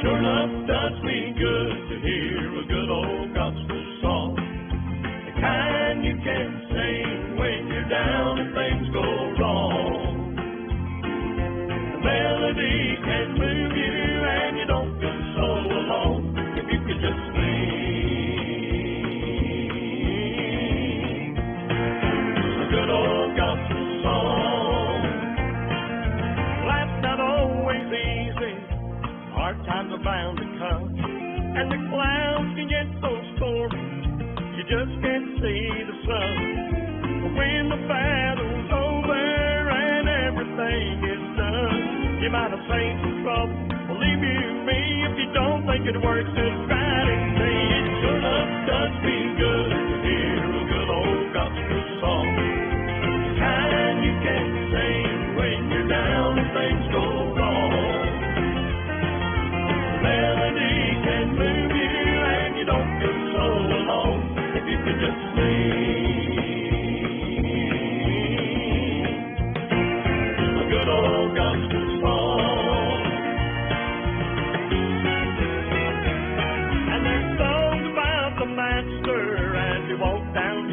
sure enough does me good to hear a good old gospel song. The kind you can sing when you're down and things go wrong. The melody can move you and you don't feel so alone if you could just sing a good old gospel song. Life's not always easy. Hard times are bound to come, and the clouds can get so stormy, you just can't see the sun. But when the battle's over and everything is done, you might have faced some trouble, believe you me, if you don't think it works, just try to say it sure enough does be good to hear a good old gospel song. The kind you can sing when you're down and things go wrong. Melody can move you and you don't feel so alone if you could just sing a good old gospel song. And there's songs about the Master as you walk down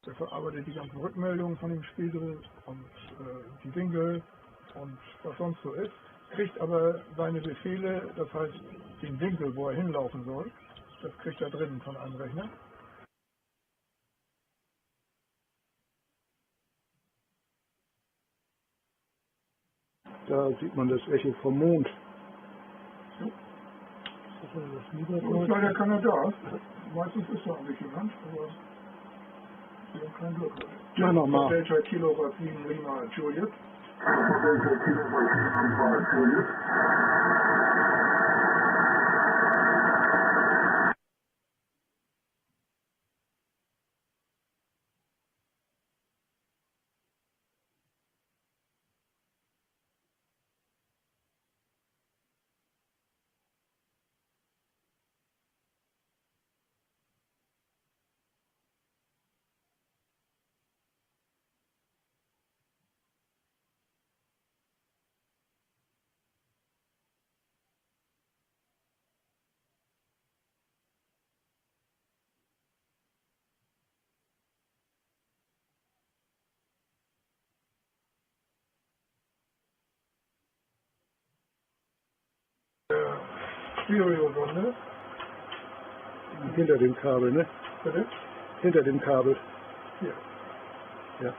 Der verarbeitet die ganzen Rückmeldungen von dem Spiegel und die Winkel und was sonst so ist, kriegt aber seine Befehle, das heißt den Winkel, wo er hinlaufen soll, das kriegt er drinnen von einem Rechner. Da sieht man das Echo vom Mond. Ja. So ist leider keiner da. Meistens ist da eigentlich jemand, aber wir haben kein Glück. Ja, nochmal. Delta Kilowatt 7 Lima Juliet. Stereo-Runde. Hinter dem Kabel, ne? Bitte? Hinter dem Kabel. Hier. Ja.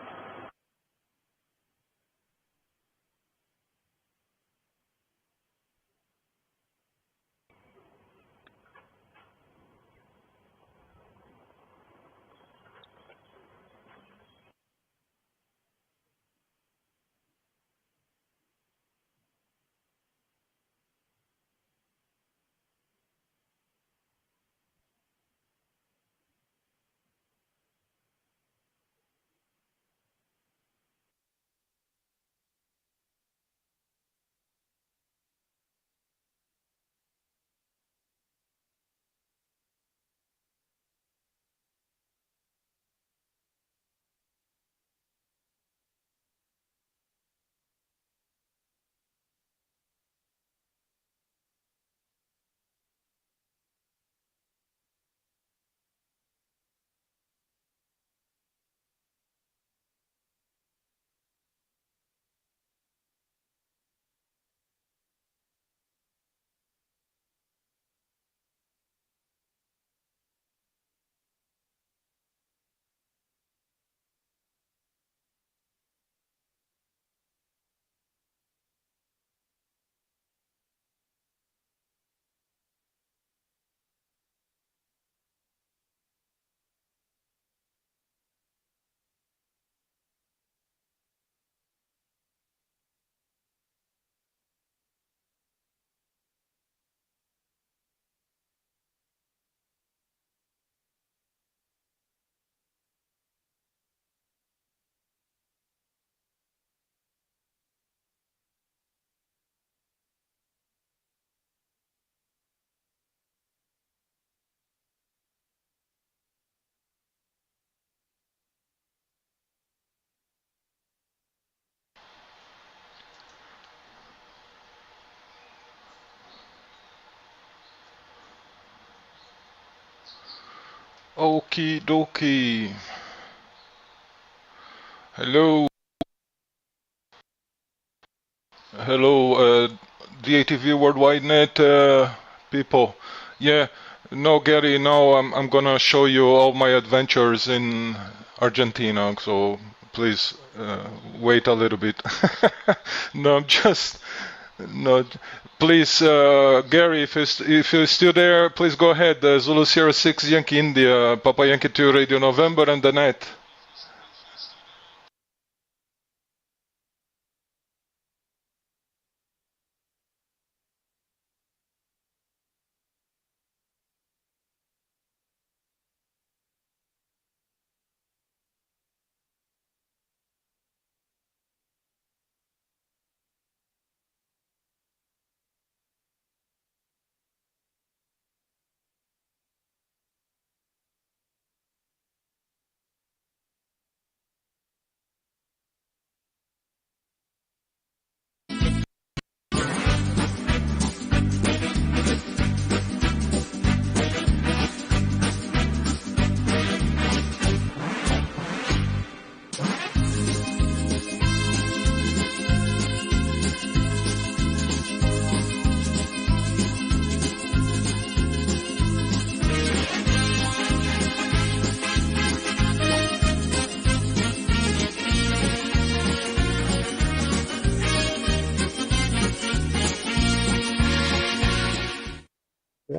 Okie dokie. Hello. Hello, DATV Worldwide Net people. Yeah, no, Gary, now I'm gonna show you all my adventures in Argentina, so please wait a little bit. No, I'm just. No, please, Gary, if you're still there, please go ahead. Zulu Sierra 6 Yankee India, Papa Yankee 2 Radio November, and the net.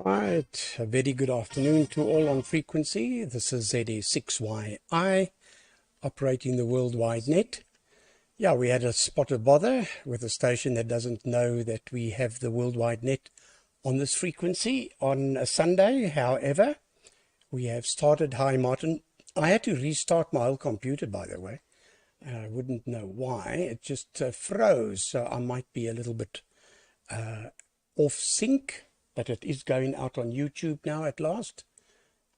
Right, a very good afternoon to all on frequency. This is ZA6YI operating the worldwide net. Yeah, we had a spot of bother with a station that doesn't know that we have the worldwide net on this frequency on a Sunday. However, we have started. Hi, Martin. I had to restart my whole computer, by the way. I wouldn't know why. It just froze, so I might be a little bit off sync. But it is going out on YouTube now at last.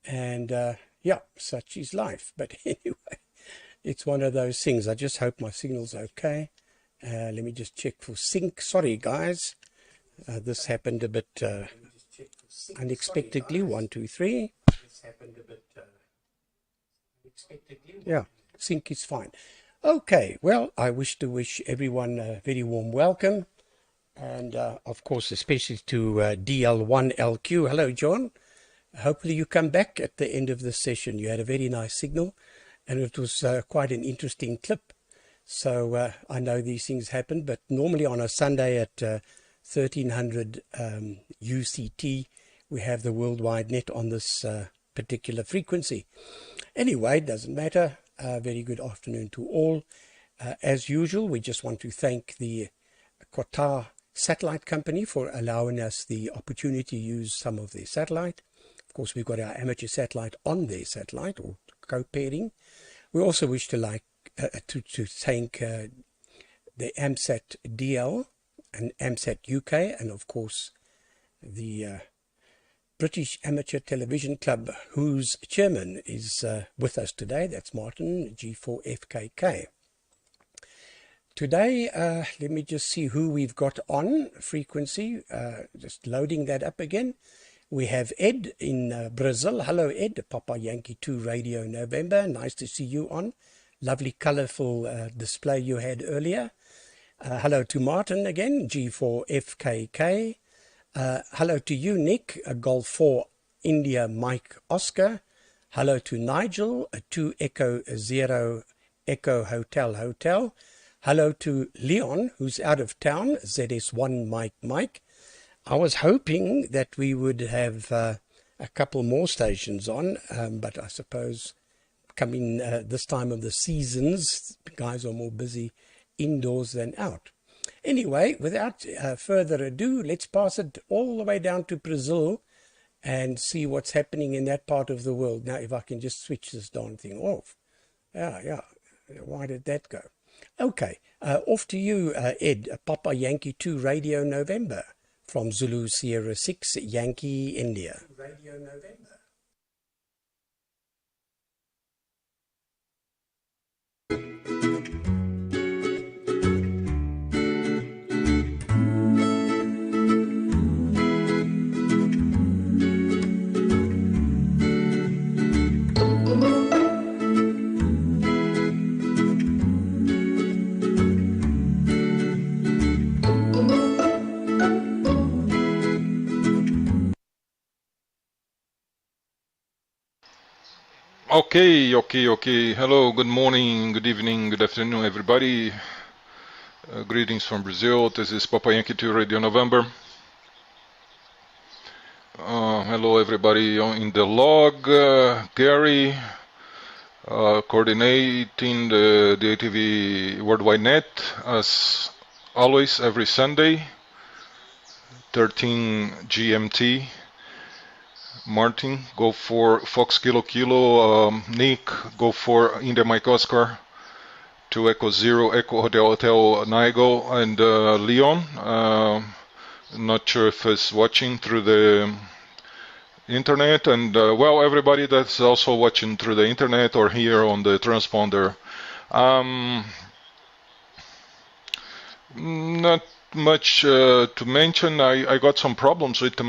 And yeah, such is life. But anyway, it's one of those things. I just hope my signal's okay. Let me just check for sync. Sorry, guys. This happened a bit unexpectedly. 1, 2, 3. This happened a bit unexpectedly. Yeah, sync is fine. Okay, well, I wish everyone a very warm welcome. And, of course, especially to DL1LQ. Hello, John. Hopefully you come back at the end of the session. You had a very nice signal, and it was quite an interesting clip. So I know these things happen, but normally on a Sunday at 1300 UCT, we have the worldwide net on this particular frequency. Anyway, doesn't matter. Very good afternoon to all. As usual, we just want to thank the Qatar satellite company for allowing us the opportunity to use some of their satellite. Of course, we've got our amateur satellite on their satellite, or co-pairing. We also wish to thank the AMSAT DL and AMSAT UK, and of course the British Amateur Television Club, whose chairman is with us today. That's Martin, G4FKK. Today, let me just see who we've got on frequency. Just loading that up again. We have Ed in Brazil. Hello, Ed. Papa Yankee 2 Radio November. Nice to see you on. Lovely, colourful display you had earlier. Hello to Martin again, G4FKK. Hello to you, Nick, Golf 4 India Mike Oscar. Hello to Nigel, 2 Echo 0 Echo Hotel Hotel. Hello to Leon, who's out of town, ZS1 Mike. I was hoping that we would have a couple more stations on, but I suppose coming this time of the seasons, guys are more busy indoors than out. Anyway, without further ado, let's pass it all the way down to Brazil and see what's happening in that part of the world. Now, if I can just switch this darn thing off. Yeah, why did that go? Okay, off to you, Ed, Papa Yankee 2 Radio November from Zulu Sierra 6 Yankee India. Radio November. Okay. Hello, good morning, good evening, good afternoon, everybody. Greetings from Brazil. This is Papa Yankee 2 Radio November. Hello, everybody in the log. Gary, coordinating the DATV Worldwide Net, as always, every Sunday, 13 GMT. Martin, go for Fox Kilo, Nick, go for India Mike Oscar, 2 Echo 0 Echo Hotel Nigel, and Leon. Not sure if he's watching through the internet, and well, everybody that's also watching through the internet or here on the transponder. Not much to mention. I got some problems with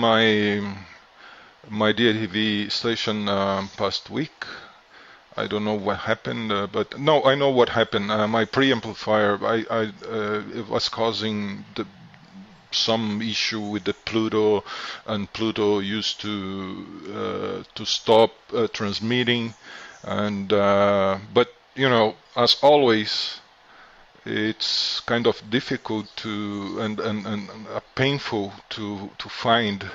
my DATV station past week. I don't know what happened, but no, I know what happened. My preamplifier, it was causing some issue with the Pluto, and Pluto used to stop transmitting, and but you know, as always, it's kind of difficult to and painful to find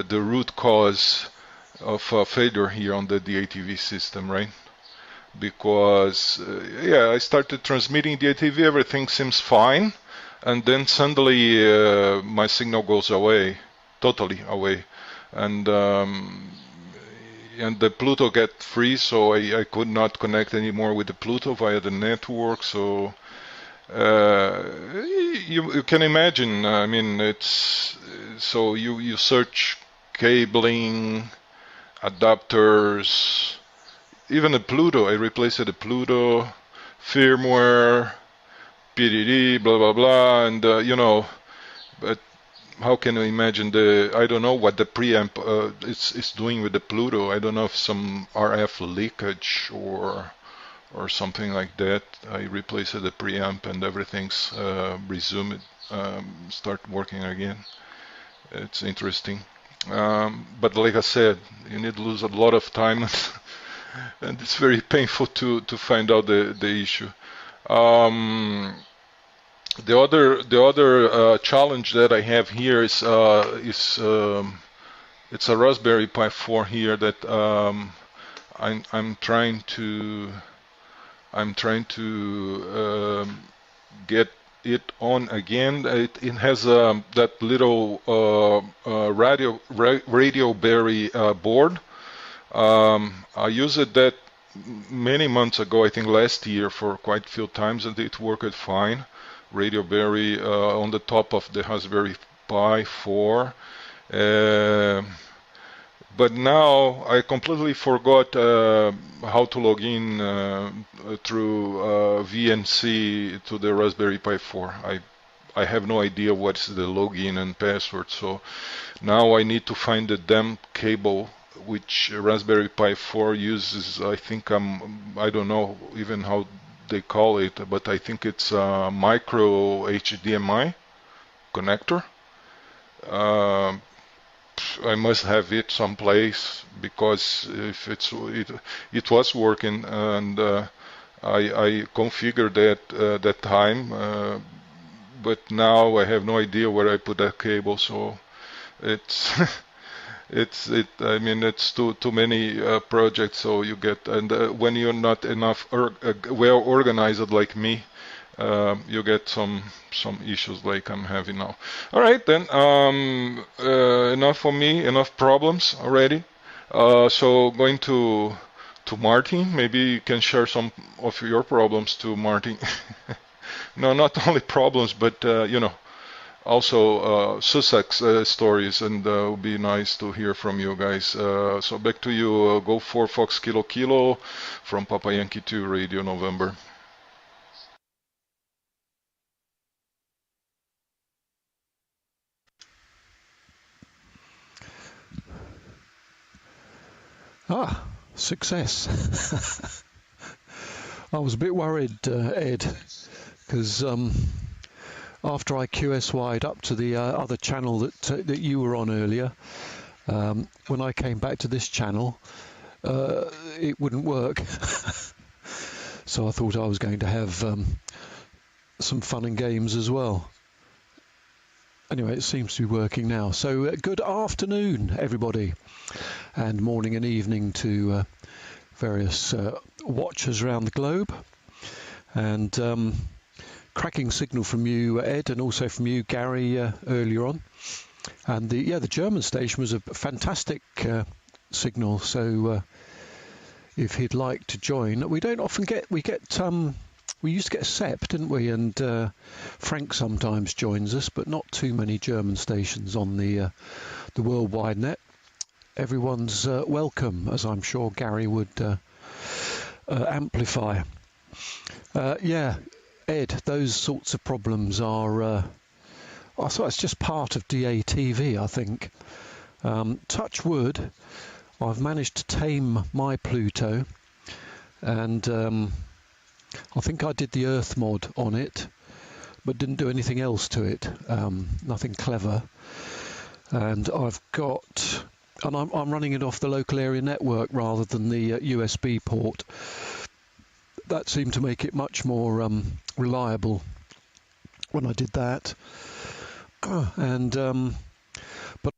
the root cause of failure here on the DATV system, right? Because yeah, I started transmitting DATV, everything seems fine, and then suddenly my signal goes away, totally away, and the Pluto get free, so I could not connect anymore with the Pluto via the network. So you can imagine. I mean, it's so you search cabling, adapters, even the Pluto. I replaced the Pluto, firmware, PDD, blah blah blah, and you know, but how can you imagine I don't know what the preamp is doing with the Pluto. I don't know if some RF leakage or something like that. I replaced the preamp and everything's resumed, start working again. It's interesting. But like I said, you need to lose a lot of time and it's very painful to find out the issue. The other challenge that I have here is it's a Raspberry Pi 4 here that I'm trying to get it on again. It has that little Raspberry board. I used that many months ago, I think last year, for quite a few times, and it worked fine. Raspberry on the top of the Raspberry Pi 4. But now I completely forgot how to log in through VNC to the Raspberry Pi 4. I have no idea what's the login and password, so now I need to find the damn cable which Raspberry Pi 4 uses. I think I don't know even how they call it, but I think it's a micro HDMI connector. I must have it someplace, because if it was working, and I configured that time, but now I have no idea where I put that cable. So it's I mean, it's too many projects. So you get, and when you're not enough well organized like me, you get some issues like I'm having now. All right, then enough for me, enough problems already. So going to Martin. Maybe you can share some of your problems to Martin. No, not only problems, but you know, also Sussex stories, and it would be nice to hear from you guys. So back to you. Go for Fox Kilo Kilo from Papa Yankee 2 Radio November. Success. I was a bit worried, Ed, because after I QSY'd up to the other channel that you were on earlier, when I came back to this channel, it wouldn't work. So I thought I was going to have some fun and games as well. Anyway, it seems to be working now. So good afternoon, everybody, and morning and evening to various watchers around the globe. And cracking signal from you, Ed, and also from you, Gary, earlier on. And the German station was a fantastic signal. So if he'd like to join, we don't often get we used to get SEP, didn't we? And Frank sometimes joins us, but not too many German stations on the worldwide net. Everyone's welcome, as I'm sure Gary would amplify. Yeah, Ed, those sorts of problems are, it's just part of DATV, I think. Touch wood, I've managed to tame my Pluto, and I think I did the Earth mod on it, but didn't do anything else to it, nothing clever. And I've got, and I'm running it off the local area network rather than the USB port. That seemed to make it much more reliable when I did that. And but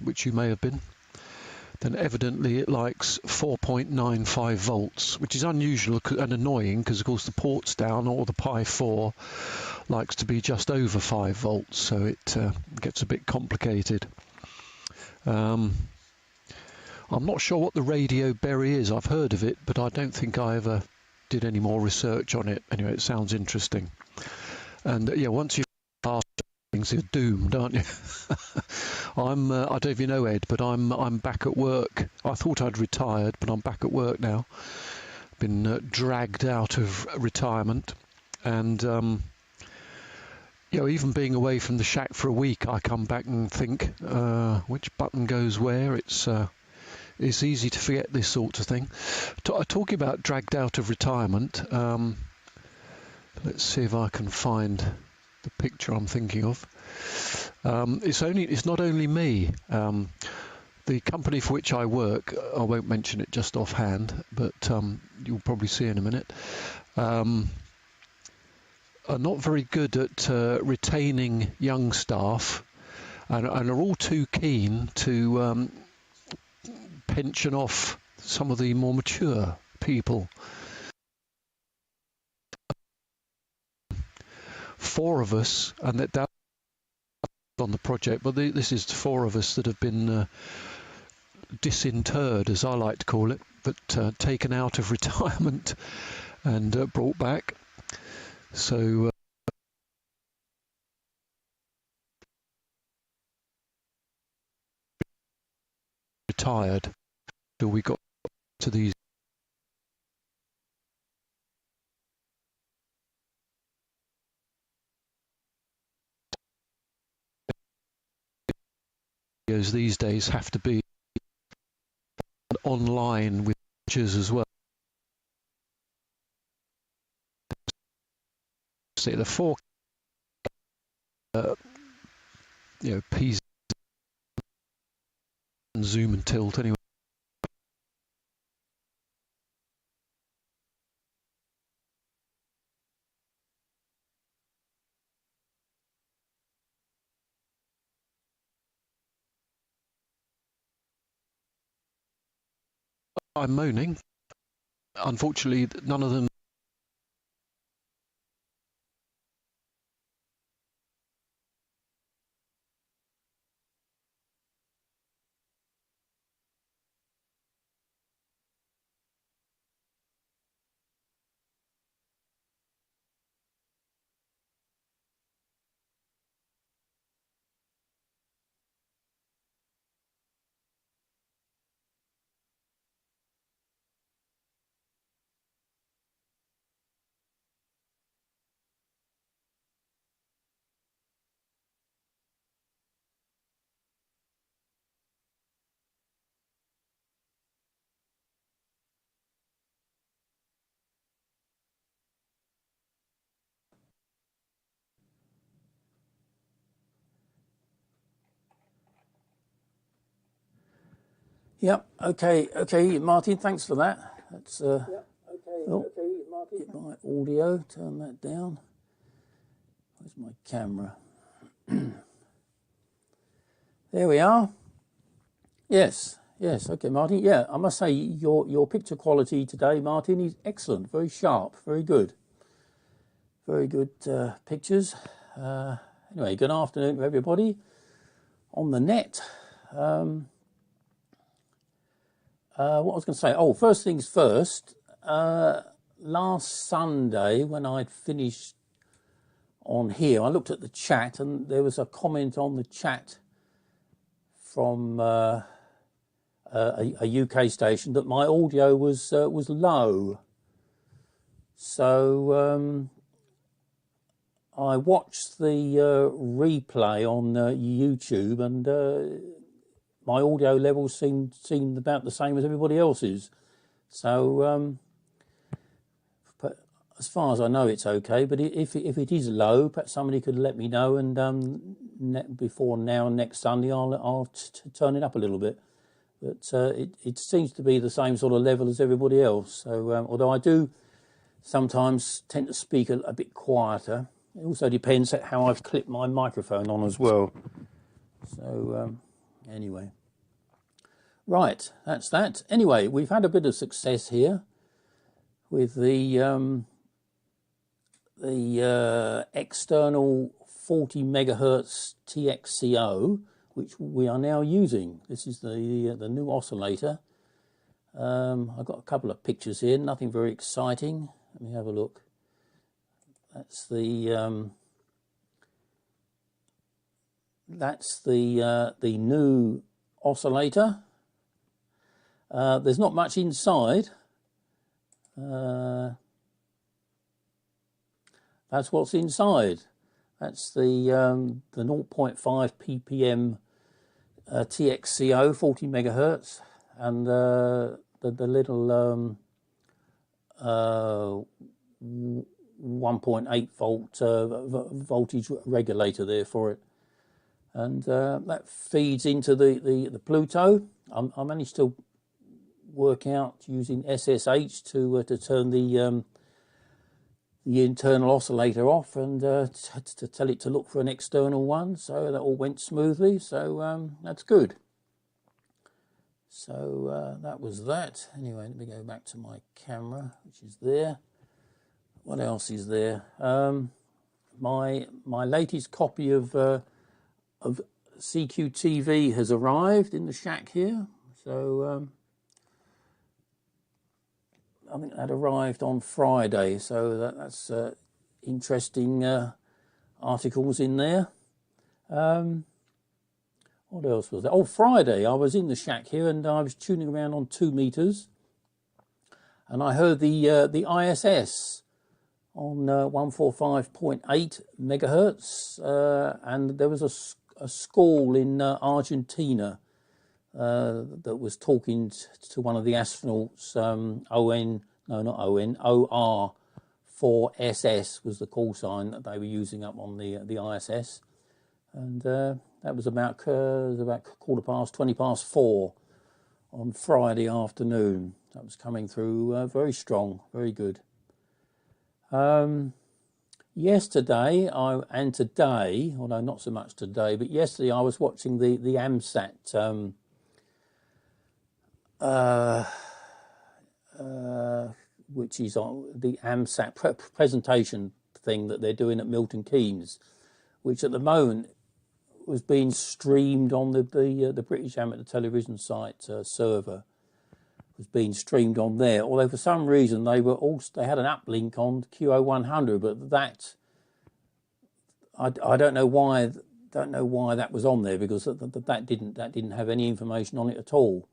which you may have been, then evidently it likes 4.95 volts, which is unusual and annoying because, of course, the port's down, or the Pi 4 likes to be just over 5 volts, so it gets a bit complicated. I'm not sure what the radio berry is. I've heard of it, but I don't think I ever did any more research on it. Anyway, it sounds interesting. And yeah, once you've passed things, you're doomed, aren't you? I don't know if you know, Ed, but I'm back at work. I thought I'd retired, but I'm back at work now. Been dragged out of retirement, and you know, even being away from the shack for a week, I come back and think which button goes where. It's easy to forget this sort of thing. Talking about dragged out of retirement, let's see if I can find the picture I'm thinking of. It's not only me. The company for which I work, I won't mention it just offhand, but you'll probably see in a minute, are not very good at retaining young staff, and are all too keen to pension off some of the more mature people. 4 of us, and that on the project, but this is 4 of us that have been disinterred, as I like to call it, but taken out of retirement and brought back. So retired till we got to these videos these days have to be online with pictures as well. See the 4 you know, P's and zoom and tilt anyway. I'm moaning. Unfortunately, none of them. Yep. Okay, Martin. Thanks for that. That's get my audio. Turn that down. Where's my camera? There we are. Yes. Okay, Martin. Yeah, I must say your picture quality today, Martin, is excellent. Very sharp. Very good. Very good pictures. Anyway, good afternoon to everybody on the net. What I was going to say, first things first, last Sunday when I'd finished on here, I looked at the chat and there was a comment on the chat from a UK station that my audio was low. So I watched the replay on YouTube, and my audio levels seemed about the same as everybody else's. So, but as far as I know, it's okay. But if it is low, perhaps somebody could let me know, and before now and next Sunday, I'll turn it up a little bit. But it seems to be the same sort of level as everybody else. So, although I do sometimes tend to speak a bit quieter, it also depends on how I've clipped my microphone on as well. So. Anyway, right, that's that. Anyway, we've had a bit of success here with the external 40 megahertz TXCO, which we are now using. This is the new oscillator. I've got a couple of pictures here, nothing very exciting. Let me have a look. That's the new oscillator. There's not much inside. That's what's inside. That's the 0.5 ppm TXCO, 40 megahertz, and the little 1.8 volt voltage regulator there for it, and that feeds into the Pluto. I managed to work out using SSH to turn the internal oscillator off and to tell it to look for an external one, so that all went smoothly, so that's good. So that was that. Anyway, let me go back to my camera, which is there. What else is there? My latest copy of CQTV has arrived in the shack here, so I think that arrived on Friday, so that's interesting articles in there. What else was there? Oh, Friday I was in the shack here and I was tuning around on 2 meters, and I heard the ISS on 145.8 megahertz, and there was a school in Argentina that was talking to one of the astronauts. OR4SS was the call sign that they were using up on the ISS, and that was about 20 past 4 on Friday afternoon. That was coming through very strong, very good. Yesterday and today, although not so much today, but yesterday I was watching the AMSAT which is on the AMSAT presentation thing that they're doing at Milton Keynes, which at the moment was being streamed on the British Amateur Television site server. Was being streamed on there, although for some reason they had an uplink on QO-100, but that I don't know why that was on there, because that didn't have any information on it at all.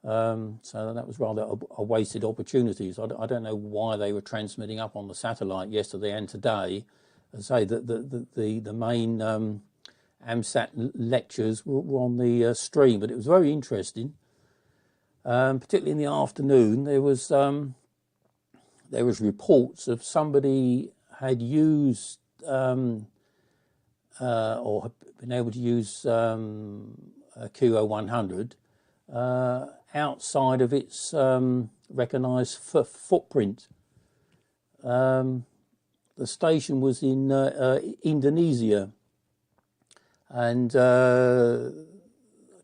So that was rather a wasted opportunity. So I don't know why they were transmitting up on the satellite yesterday and today. As I say, the main AMSAT lectures were on the stream, but it was very interesting. Particularly in the afternoon, there was reports of somebody had used or had been able to use a QO-100 outside of its recognised footprint. The station was in Indonesia, and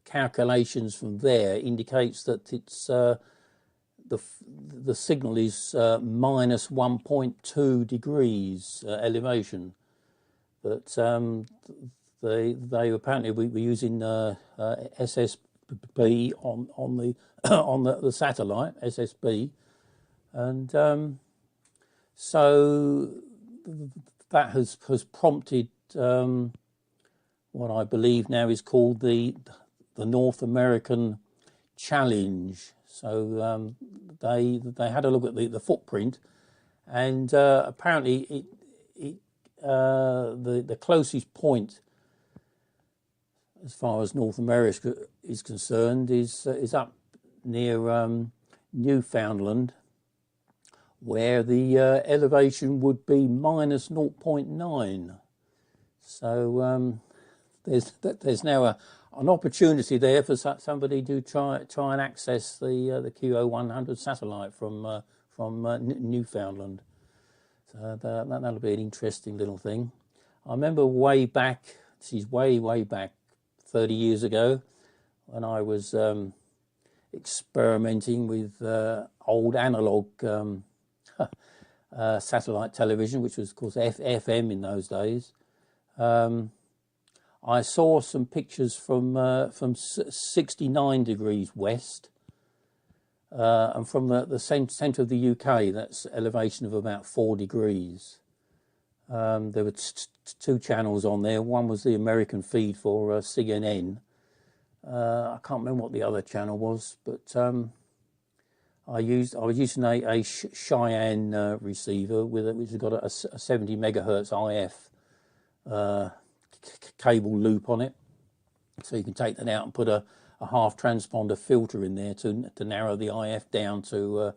calculations from there indicates that it's the signal is minus 1.2 degrees elevation, but they apparently were using SSB on the satellite SSB, and so that has prompted what I believe now is called the North American Challenge. So they had a look at the footprint, and apparently the closest point as far as North America is concerned is up near Newfoundland, where the elevation would be minus 0.9. So there's now an opportunity there for somebody to try and access the QO-100 satellite from Newfoundland. So that'll be an interesting little thing. I remember way back, this is way back, 30 years ago, when I was experimenting with old analog satellite television, which was of course FM in those days. I saw some pictures from 69 degrees west, and from the centre of the UK, that's elevation of about 4 degrees. There were two channels on there. One was the American feed for CNN. I can't remember what the other channel was, but I was using a Cheyenne receiver which has got a 70 megahertz IF cable loop on it, so you can take that out and put a half transponder filter in there to narrow the IF down to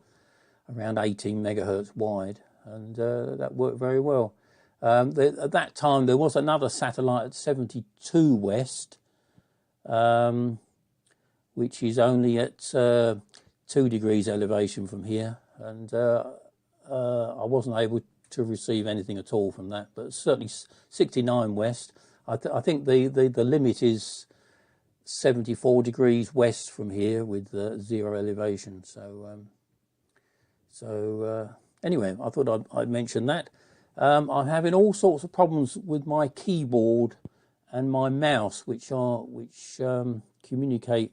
around 18 megahertz wide, and that worked very well. At that time there was another satellite at 72 west, which is only at 2 degrees elevation from here, and I wasn't able to receive anything at all from that, but certainly 69 west. I think the limit is 74 degrees west from here with 0 elevation. So anyway, I thought I'd mention that. I'm having all sorts of problems with my keyboard and my mouse, which communicate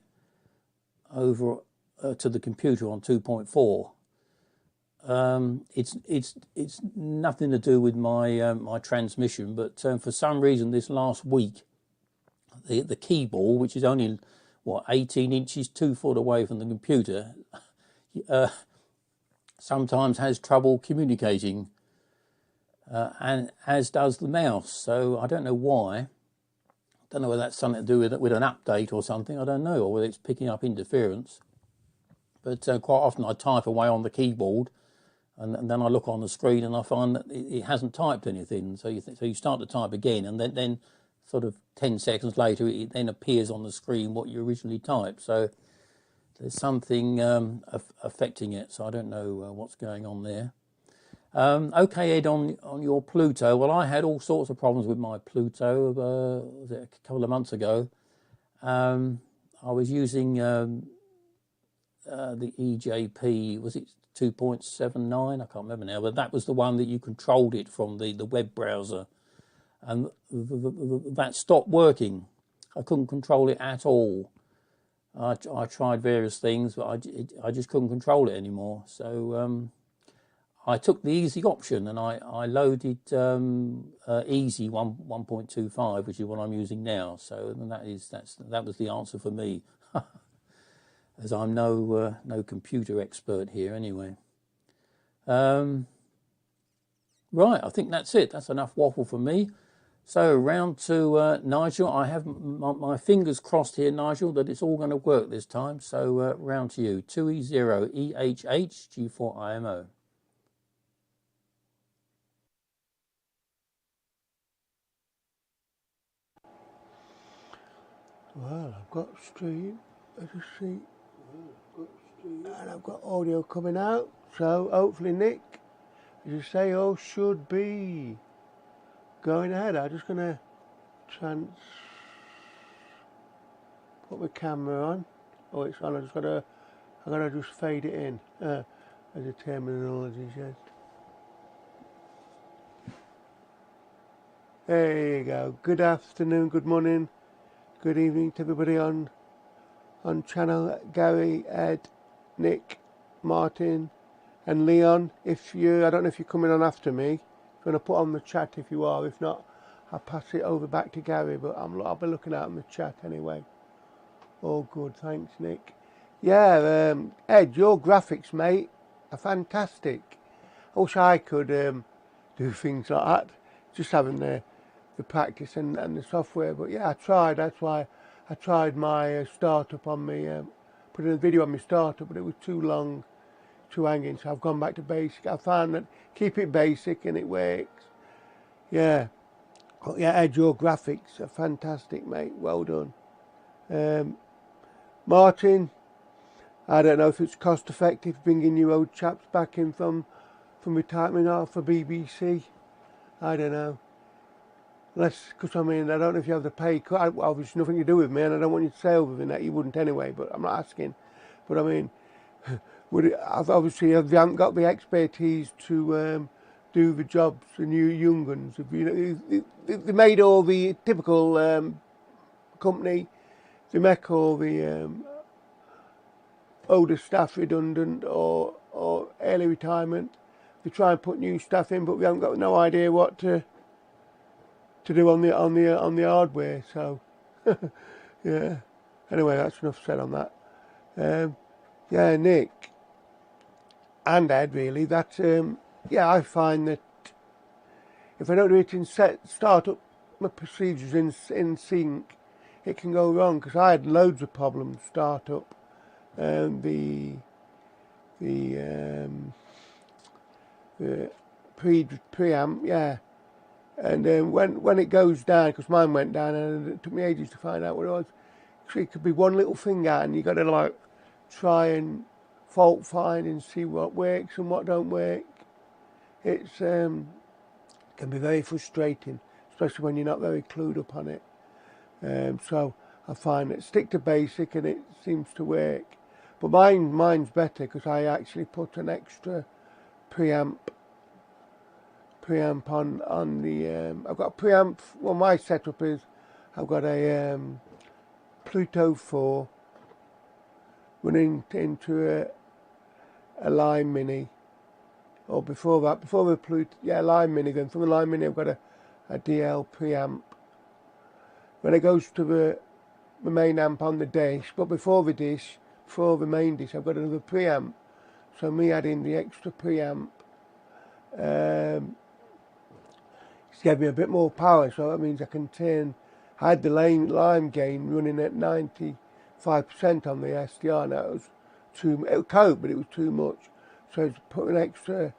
over to the computer on 2.4. It's nothing to do with my my transmission, but for some reason this last week, the keyboard, which is only 18 inches, 2 foot away from the computer, sometimes has trouble communicating, and as does the mouse. So I don't know why. I don't know whether that's something to do with an update or something. I don't know, or whether it's picking up interference. But quite often I type away on the keyboard, and then I look on the screen and I find that it hasn't typed anything. So you start to type again, and then sort of 10 seconds later it then appears on the screen what you originally typed. So there's something affecting it. So I don't know what's going on there. Okay, Ed, on your Pluto. Well, I had all sorts of problems with my Pluto was it a couple of months ago. I was using the EJP, was it 2.79? I can't remember now, but that was the one that you controlled it from the web browser, and that stopped working. I couldn't control it at all. I tried various things, but I just couldn't control it anymore. So I took the easy option, and I loaded easy 1.25, which is what I'm using now. So that was the answer for me, as I'm no computer expert here anyway. Right, I think that's it. That's enough waffle for me. So round to Nigel. I have my fingers crossed here, Nigel, that it's all going to work this time. So round to you. 2E0EHH G4IMO. Well, I've got stream, as you see, and I've got audio coming out, so hopefully, Nick, as you say, all should be going ahead. I'm just going to put my camera on. Oh, it's on. I've got to just fade it in, as the terminology says. There you go. Good afternoon, good morning, good evening to everybody on channel. Gary, Ed, Nick, Martin and Leon. I don't know if you're coming on after me. I'm going to put on the chat if you are. If not, I'll pass it over back to Gary, but I'll be looking out in the chat anyway. All good, thanks Nick. Yeah, Ed, your graphics, mate, are fantastic. I wish I could do things like that, just having the practice and the software. But yeah, I tried. That's why I tried my startup on me, putting a video on my startup, but it was too long, too hanging. So I've gone back to basic. I found that keep it basic and it works. Yeah. Oh, yeah, Ed, your graphics are fantastic, mate. Well done. Martin, I don't know if it's cost effective bringing you old chaps back in from retirement or for BBC. I don't know. because I mean, I don't know if you have to pay, obviously nothing to do with me, and I don't want you to say other that, you wouldn't anyway, but I'm not asking. But I mean, obviously you haven't got the expertise to do the jobs, the young ones. They made all the typical company, they make all the older staff redundant or early retirement. They try and put new staff in, but we haven't got no idea what to do on the hardware. So yeah. Anyway, that's enough said on that. Yeah, Nick and Ed, really. That I find that if I don't do it in start up my procedures in sync, it can go wrong. Because I had loads of problems start up. The preamp, yeah. And when it goes down, because mine went down, and it took me ages to find out what it was. It could be one little thing out, and you got to like try and fault find and see what works and what don't work. It's can be very frustrating, especially when you're not very clued up on it. So I find that stick to basic, and it seems to work. But mine's better because I actually put an extra preamp on the. I've got a preamp. Well, my setup is I've got a Pluto 4 running into a Line Mini, or before the Pluto, Line Mini. Then from the Line Mini, I've got a DL preamp. When it goes to the main amp on the dish, but before the main dish, I've got another preamp. So me adding the extra preamp, it's gave me a bit more power. So that means I can turn. I had the line gain running at 95% on the SDR. Now it would cope, but it was too much. So to put an extra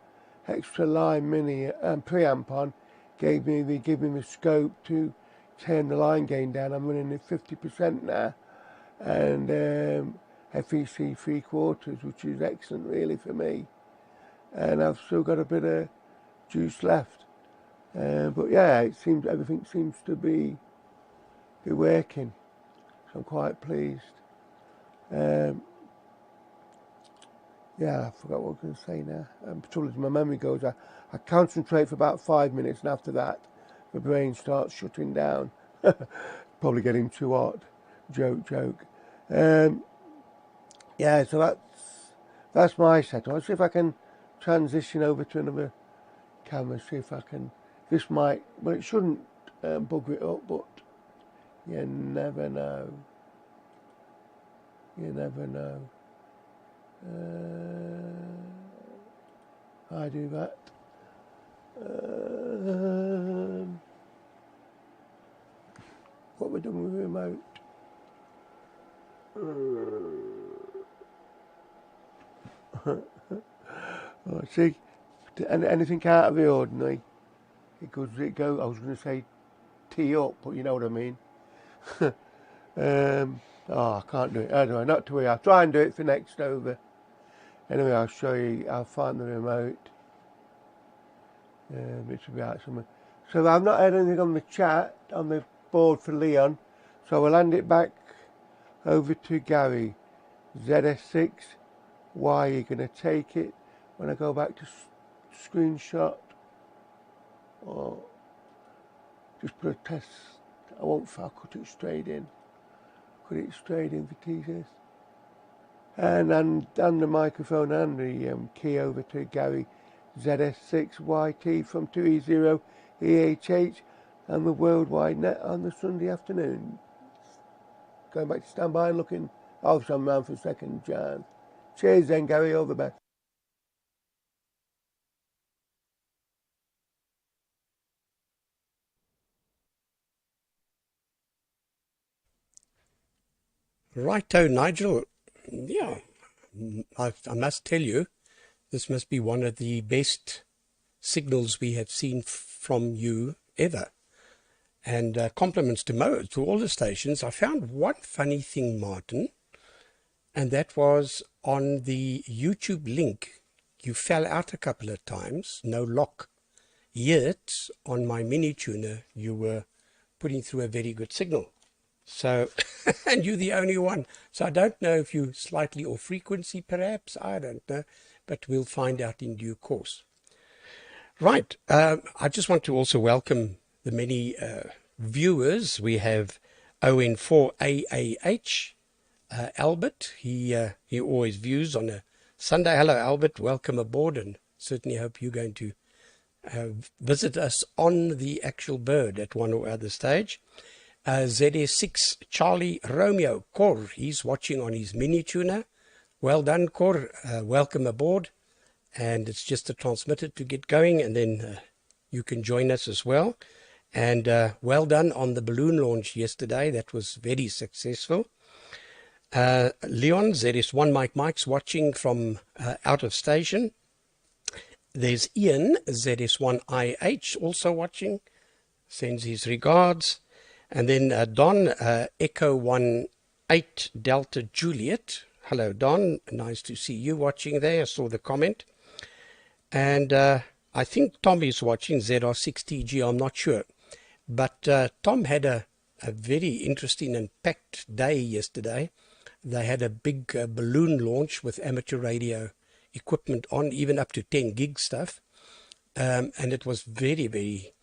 Line Mini preamp on gave me the scope to turn the line gain down. I'm running at 50% now, and FEC 3/4, which is excellent really for me. And I've still got a bit of juice left. But yeah, everything seems to be working. So I'm quite pleased. Yeah, I forgot what I was going to say now. Trouble is my memory goes. I concentrate for about 5 minutes, and after that, the brain starts shutting down. Probably getting too hot. Joke. Yeah, so that's my setup. I'll see if I can transition over to another camera. See if I can. This might. Well, it shouldn't bugger it up, but you never know. You never know. I do that. What we're doing with the remote. Oh, see, anything out of the ordinary. It goes. I was going to say tee up, but you know what I mean. I can't do it. Anyway, not to worry. I'll try and do it for next over. Anyway, I'll show you. I'll find the remote. It should be out somewhere. So I've not had anything on the chat, on the board for Leon. So I'll hand it back over to Gary. ZS6. Why are you going to take it when I go back to screenshot? Or just put a test. I'll cut it straight in. Put it straight in for TCS. And the microphone and the key over to Gary. ZS6YT from 2E0 EHH and the worldwide net on the Sunday afternoon. Going back to stand by and looking. Obviously I'm round for a second, Jan. Cheers then, Gary. All the best. Righto, Nigel. Yeah, I must tell you, this must be one of the best signals we have seen from you ever. And compliments to all the stations. I found one funny thing, Martin, and that was on the YouTube link. You fell out a couple of times, no lock. yet on my mini tuner you were putting through a very good signal. So, and you're the only one. So I don't know if you're slightly off frequency perhaps, I don't know, but we'll find out in due course. Right, I just want to also welcome the many viewers. We have ON4AAH, Albert. He always views on a Sunday. Hello, Albert. Welcome aboard, and certainly hope you're going to visit us on the actual bird at one or other stage. ZS6 Charlie Romeo, Cor, he's watching on his mini tuner. Well done, Cor. Welcome aboard. And it's just a transmitter to get going, and then you can join us as well. And well done on the balloon launch yesterday. That was very successful. Leon, ZS1 Mike's watching from out of station. There's Ian, ZS1IH, also watching. Sends his regards. And then Don, Echo 18 Delta Juliet. Hello, Don. Nice to see you watching there. I saw the comment. And I think Tom is watching, ZR6TG. I'm not sure. But Tom had a very interesting and packed day yesterday. They had a big balloon launch with amateur radio equipment on, even up to 10 gig stuff. And it was very, very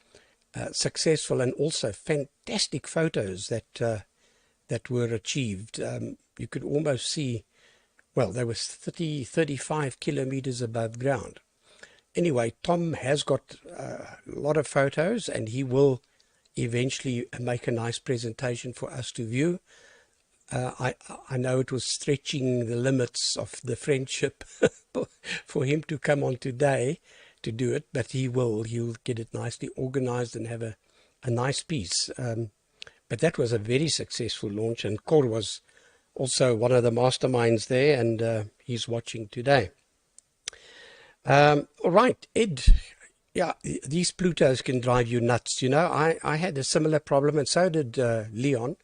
successful, and also fantastic photos that were achieved. You could almost see, well, they were 35 kilometers above ground. Anyway, Tom has got a lot of photos, and he will eventually make a nice presentation for us to view. I know it was stretching the limits of the friendship for him to come on today to do it, but he'll get it nicely organized and have a nice piece. But that was a very successful launch, and Cor was also one of the masterminds there, and he's watching today. All right, Ed. Yeah, these Plutos can drive you nuts. You know, I had a similar problem, and so did Leon,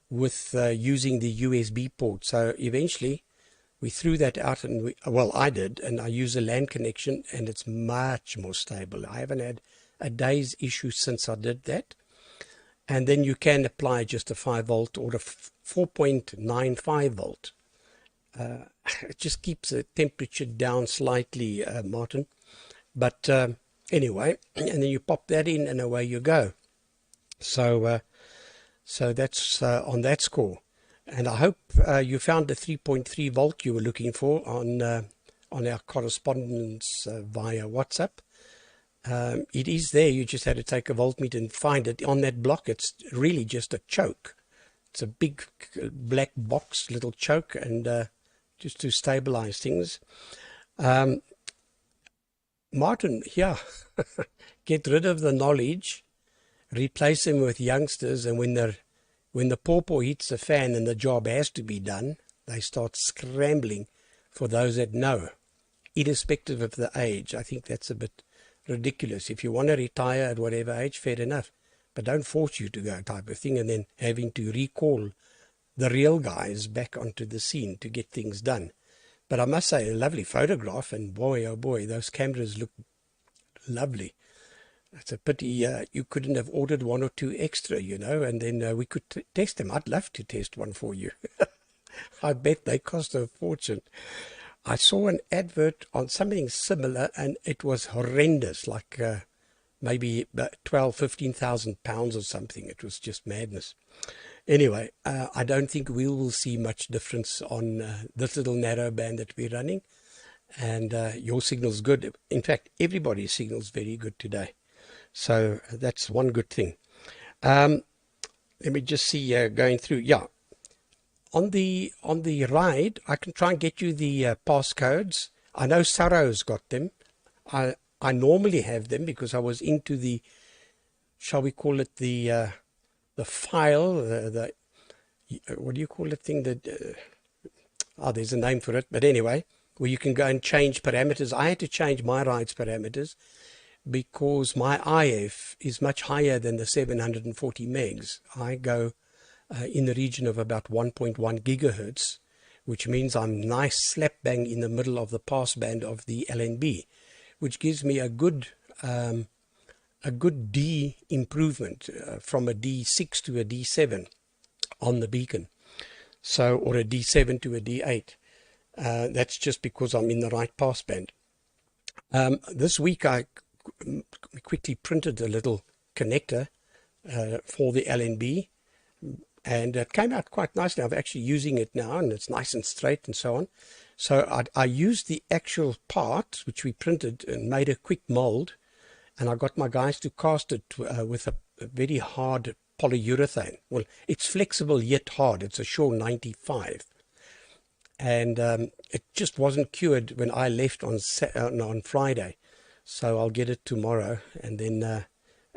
with using the USB port. So eventually we threw that out, and I did, and I use a LAN connection, and it's much more stable. I haven't had a day's issue since I did that. And then you can apply just a 5 volt or a 4.95 volt. It just keeps the temperature down slightly, Martin. But anyway, and then you pop that in, and away you go. So that's on that score. And I hope you found the 3.3 volt you were looking for on our correspondence via WhatsApp. It is there. You just had to take a voltmeter and find it. On that block, it's really just a choke. It's a big black box, little choke, and just to stabilize things. Martin, yeah, get rid of the knowledge, replace them with youngsters, and when the pawpaw hits the fan and the job has to be done, they start scrambling for those that know, irrespective of the age. I think that's a bit ridiculous. If you want to retire at whatever age, fair enough, but don't force you to go type of thing, and then having to recall the real guys back onto the scene to get things done. But I must say, a lovely photograph, and boy, oh boy, those cameras look lovely. It's a pity you couldn't have ordered 1 or 2 extra, you know, and then we could test them. I'd love to test one for you. I bet they cost a fortune. I saw an advert on something similar, and it was horrendous, like maybe 12,000, 15,000 pounds or something. It was just madness. Anyway, I don't think we will see much difference on this little narrow band that we're running. And your signal's good. In fact, everybody's signal's very good today. So that's one good thing. Let me just see, going through. Yeah, on the ride, I can try and get you the passcodes. I know Saro's got them. I normally have them because I was into the, shall we call it the file, the what do you call it thing that, there's a name for it, but anyway, where you can go and change parameters. I had to change my ride's parameters because my IF is much higher than the 740 megs. I go in the region of about 1.1 gigahertz, which means I'm nice slap bang in the middle of the pass band of the LNB, which gives me a good a good D improvement from a D6 to a D7 on the beacon. So, or a D7 to a D8. That's just because I'm in the right passband. This week I quickly printed a little connector for the LNB, and it came out quite nicely. I'm actually using it now, and it's nice and straight and so on. So I used the actual part which we printed and made a quick mold, and I got my guys to cast it with a very hard polyurethane. Well, it's flexible yet hard. It's a Shaw 95. And it just wasn't cured when I left on Friday. So I'll get it tomorrow, and then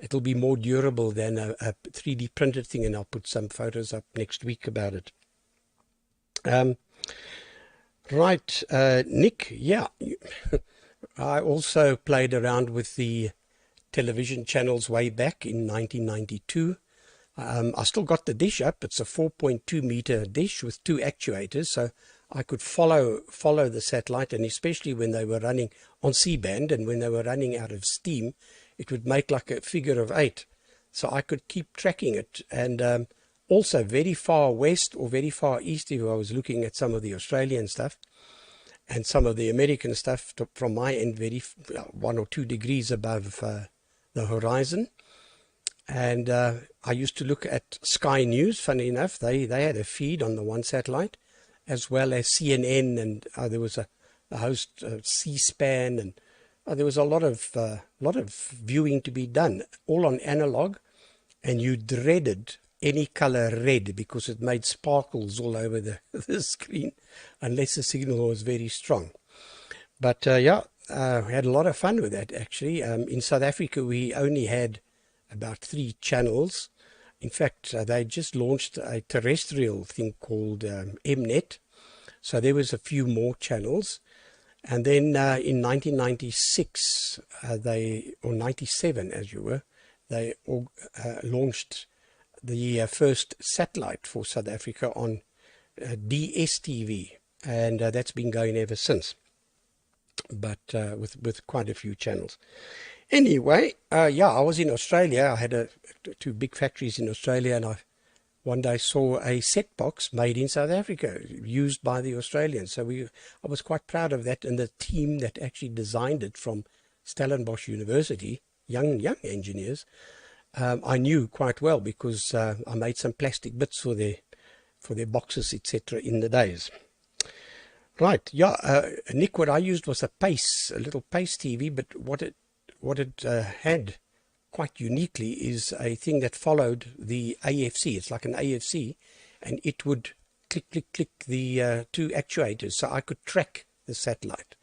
it'll be more durable than a 3D printed thing, and I'll put some photos up next week about it. Right, Nick, yeah, I also played around with the television channels way back in 1992. I still got the dish up. It's a 4.2 meter dish with 2 actuators, so I could follow the satellite, and especially when they were running on C-band and when they were running out of steam, it would make like a figure of 8. So I could keep tracking it, and also very far west or very far east if I was looking at some of the Australian stuff and some of the American stuff from my end, 1 or 2 degrees above the horizon. And I used to look at Sky News. Funny enough, they had a feed on the one satellite, as well as CNN, and there was a host C-SPAN, and there was a lot of viewing to be done, all on analog, and you dreaded any color red because it made sparkles all over the screen, unless the signal was very strong. But yeah, we had a lot of fun with that actually. In South Africa, we only had about 3 channels. In fact, they just launched a terrestrial thing called Mnet. So there was a few more channels. And then in 1996, or 97 as you were, they launched the first satellite for South Africa on DSTV. And that's been going ever since, but with quite a few channels. Anyway, yeah, I was in Australia. I had 2 big factories in Australia, and I one day saw a set box made in South Africa, used by the Australians. So I was quite proud of that, and the team that actually designed it from Stellenbosch University, young engineers, I knew quite well because I made some plastic bits for their boxes, etc. in the days. Right, yeah, Nick, what I used was a little Pace TV, but what it had quite uniquely is a thing that followed the AFC. It's like an AFC, and it would click the 2 actuators, so I could track the satellite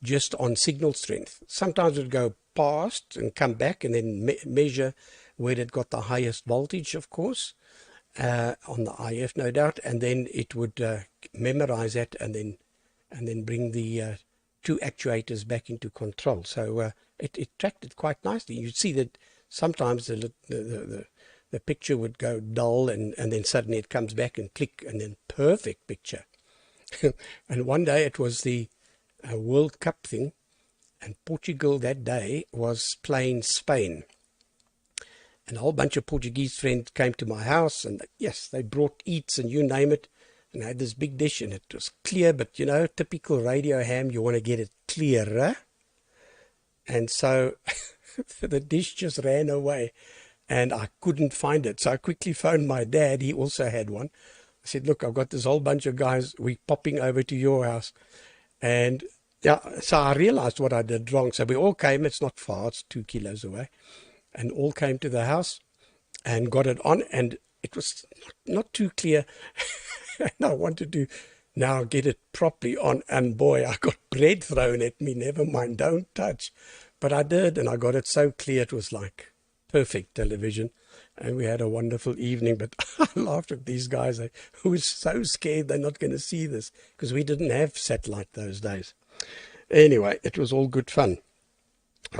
just on signal strength. Sometimes it would go past and come back, and then measure where it got the highest voltage, of course, on the IF, no doubt, and then it would memorize that, and then bring the 2 actuators back into control. So it tracked it quite nicely. You'd see that sometimes the picture would go dull, and then suddenly it comes back and click, and then perfect picture. And one day it was the World Cup thing, and Portugal that day was playing Spain. And a whole bunch of Portuguese friends came to my house, and yes, they brought eats and you name it. And I had this big dish, and it was clear, but you know, typical radio ham, you want to get it clearer. And so the dish just ran away, and I couldn't find it. So I quickly phoned my dad. He also had one. I said, look, I've got this whole bunch of guys. We're popping over to your house. And yeah, so I realized what I did wrong. So we all came. It's not far. It's 2 kilos away. And all came to the house and got it on. And it was not too clear. And I wanted to now get it properly on. And boy, I got bread thrown at me. Never mind, don't touch. But I did, and I got it so clear. It was like perfect television. And we had a wonderful evening. But I laughed at these guys who were so scared they're not going to see this, because we didn't have satellite those days. Anyway, it was all good fun.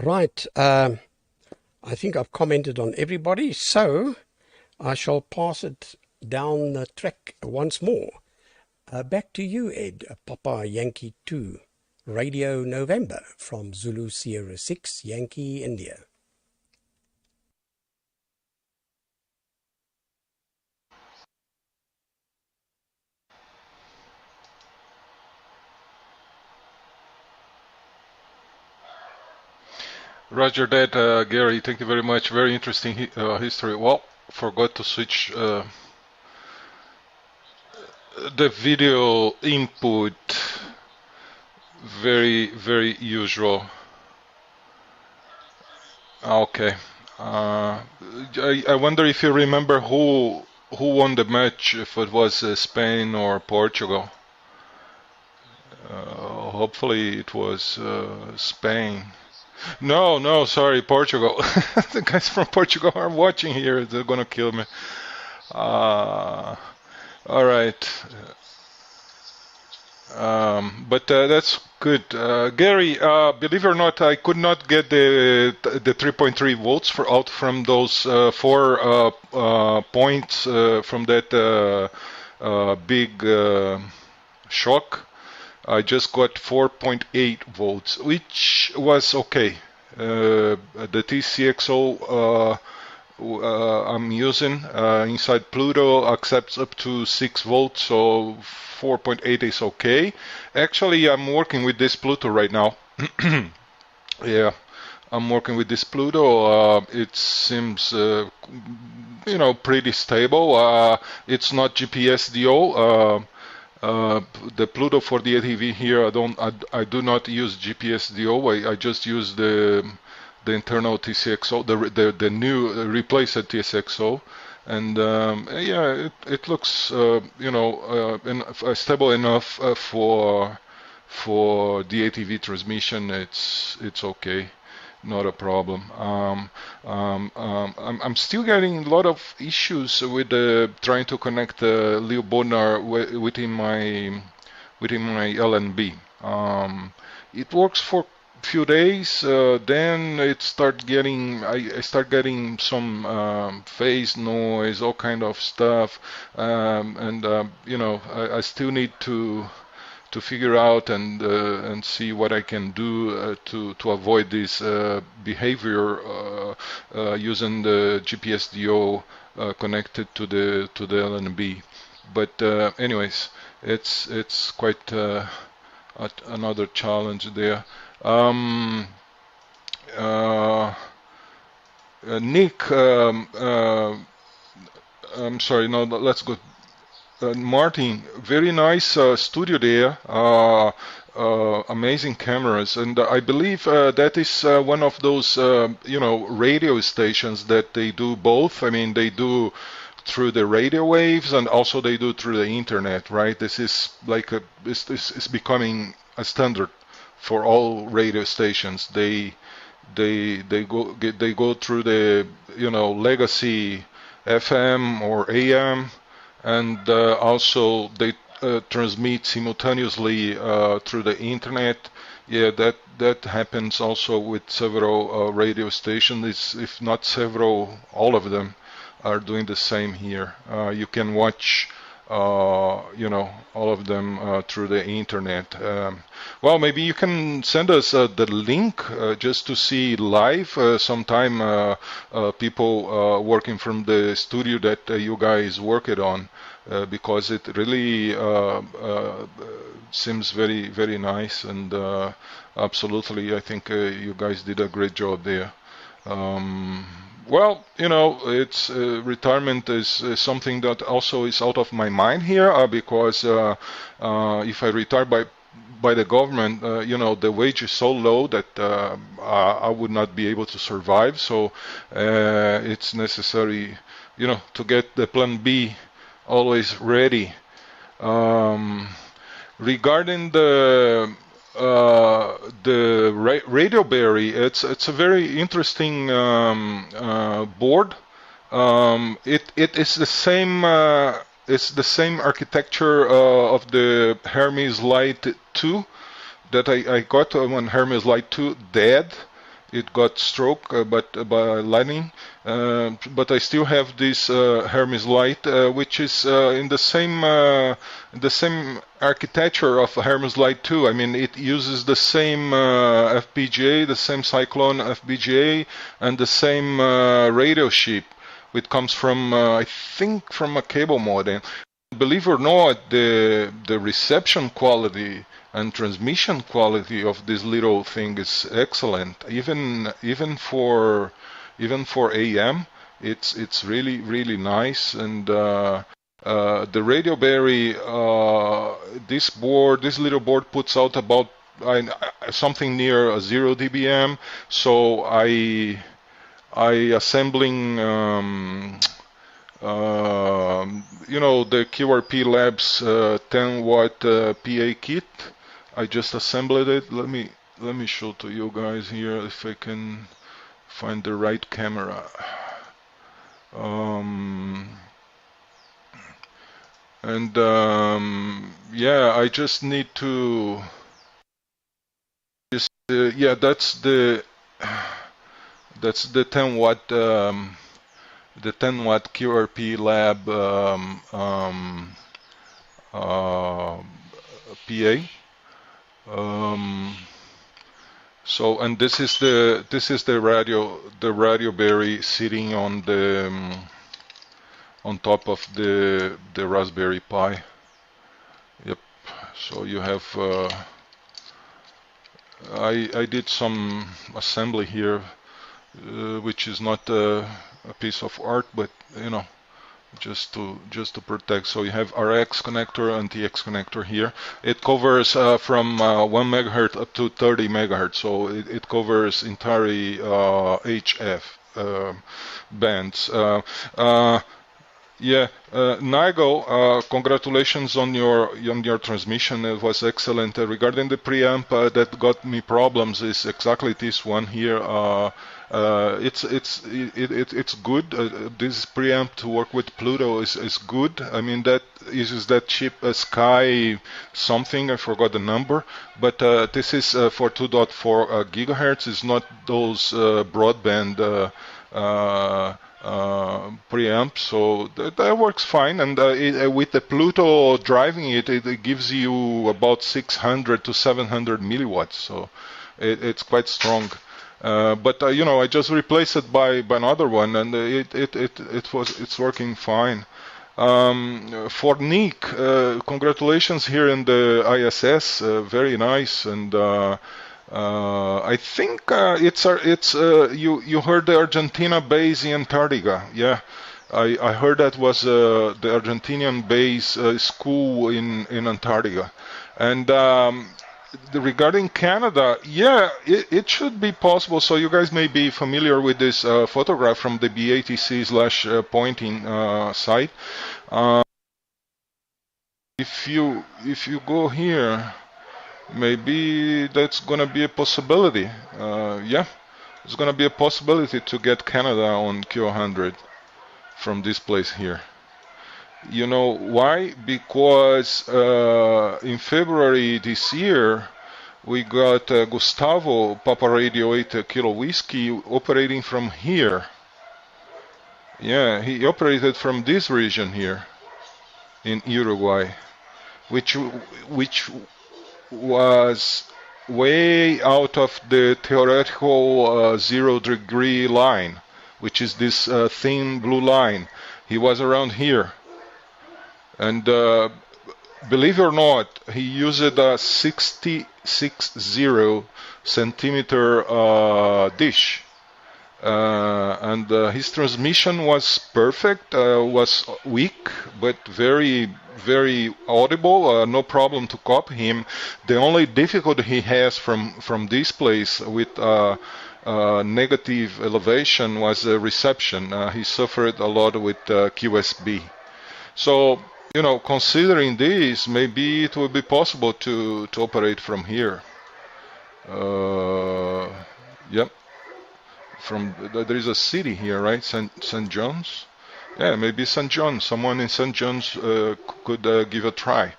Right. I think I've commented on everybody, so I shall pass it down the track once more. Back to you, Ed. Papa Yankee 2, Radio November from Zulu Sierra 6, Yankee India. Roger that, Gary. Thank you very much. Very interesting history. Well, forgot to switch the video input. Very, very usual. Okay. I wonder if you remember who won the match, if it was Spain or Portugal. Hopefully it was Spain. No, sorry, Portugal. The guys from Portugal are watching here. They're gonna kill me. All right. But that's good. Gary, believe it or not, I could not get the 3.3 volts out from those 4 points from that big shock. I just got 4.8 volts, which was okay. The TCXO I'm using inside Pluto accepts up to 6 volts, so 4.8 is okay. Actually, I'm working with this Pluto right now. Yeah, I'm working with this Pluto. It seems, pretty stable. It's not GPS-DO. The Pluto for the DATV here, I do not use GPS-DO. I just use the internal TCXO, the new replaced TCXO, and yeah, it looks stable enough for DATV transmission. It's okay. Not a problem. I'm still getting a lot of issues with trying to connect Leo Bodnar within my LNB. It works for a few days, then I start getting some phase noise, all kind of stuff, I still need to figure out and see what I can do to avoid this behavior using the GPS-DO connected to the LNB. But anyways, it's quite another challenge there. Nick, I'm sorry. No, let's go. Martin, very nice studio there. Amazing cameras, and I believe that is one of those radio stations that they do both. I mean, they do through the radio waves and also they do through the internet, right? This is like it's becoming a standard for all radio stations. They go through the legacy FM or AM. And also they transmit simultaneously through the internet. Yeah, that happens also with several radio stations. If not several, all of them are doing the same here. You can watch, all of them through the internet. Well, maybe you can send us the link just to see live sometime people working from the studio that you guys worked on, because it really seems very, very nice, and absolutely, I think you guys did a great job there. Well, it's retirement is something that also is out of my mind here, because if I retire by the government, the wage is so low that I would not be able to survive. So it's necessary, to get the plan B always ready. Regarding the Radioberry, it's a very interesting board. It is the same. It's the same architecture of the Hermes Light 2 that I got when Hermes Light 2 dead. It got struck by lightning, but I still have this Hermes Light, which is in the same architecture of Hermes Light 2. I mean, it uses the same FPGA, the same Cyclone FPGA, and the same radio chip, which comes from I think from a cable modem. Believe it or not, the reception quality and transmission quality of this little thing is excellent. Even for AM, it's really nice. And the Radio Berry, this little board puts out about something near 0 dBm. So I assembling you know, the QRP Labs 10 watt PA kit. I just assembled it. Let me show to you guys here if I can find the right camera. Yeah, I just need to yeah, that's the 10 watt the 10 watt QRP Lab PA. So, and this is the Radio Berry sitting on the on top of the Raspberry Pi. Yep. So you have I did some assembly here, which is not a piece of art, but you know, just to protect. So you have RX connector and TX connector here. It covers from 1 megahertz up to 30 megahertz. So it covers entire HF bands. Yeah, Nigel, congratulations on your transmission. It was excellent. Regarding the preamp that got me problems is exactly this one here. It's good. This preamp to work with Pluto is good. I mean, that uses that chip Sky something. I forgot the number, but this is for 2.4 gigahertz. It's not those broadband preamp, so that works fine. And with the Pluto driving it, it gives you about 600 to 700 milliwatts. So it's quite strong. But you know, I just replaced it by another one, and it's working fine. For Nick, congratulations here in the ISS, very nice. And I think it's you heard the Argentina base in Antarctica. Yeah, I heard that was the Argentinian base school in Antarctica. And regarding Canada, yeah, it should be possible. So you guys may be familiar with this photograph from the BATC/pointing site. If you go here, maybe that's gonna be a possibility. Yeah, it's gonna be a possibility to get Canada on QO-100 from this place here. You know why? Because in February this year, we got Gustavo, Papa Radio 8 Kilo Whiskey, operating from here. Yeah, he operated from this region here in Uruguay, which was way out of the theoretical 0 degree line, which is this thin blue line. He was around here. And believe it or not, he used a 60 centimeter dish. And his transmission was perfect, was weak, but very, very audible, no problem to copy him. The only difficulty he has from this place with negative elevation was reception. He suffered a lot with QSB. So, you know, considering this, maybe it will be possible to operate from here. Yep. There is a city here, right? St. John's? Yeah, maybe St. John's. Someone in St. John's could give a try.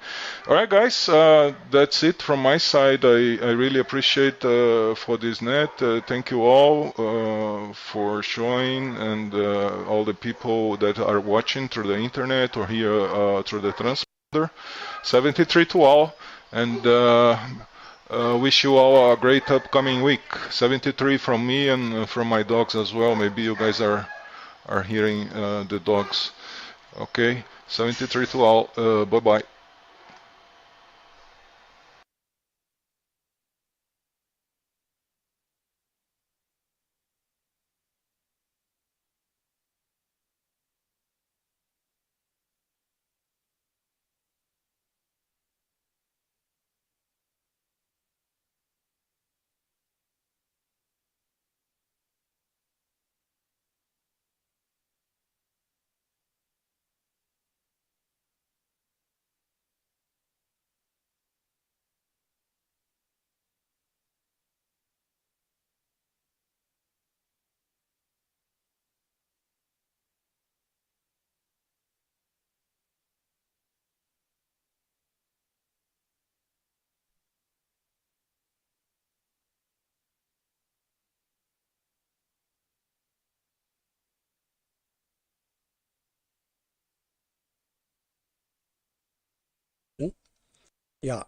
All right, guys, that's it from my side. I really appreciate for this net. Thank you all for showing, and all the people that are watching through the internet or here through the transponder. 73 to all, and wish you all a great upcoming week. 73 from me and from my dogs as well. Maybe you guys are hearing the dogs. Okay, 73 to all. Bye-bye. Yeah,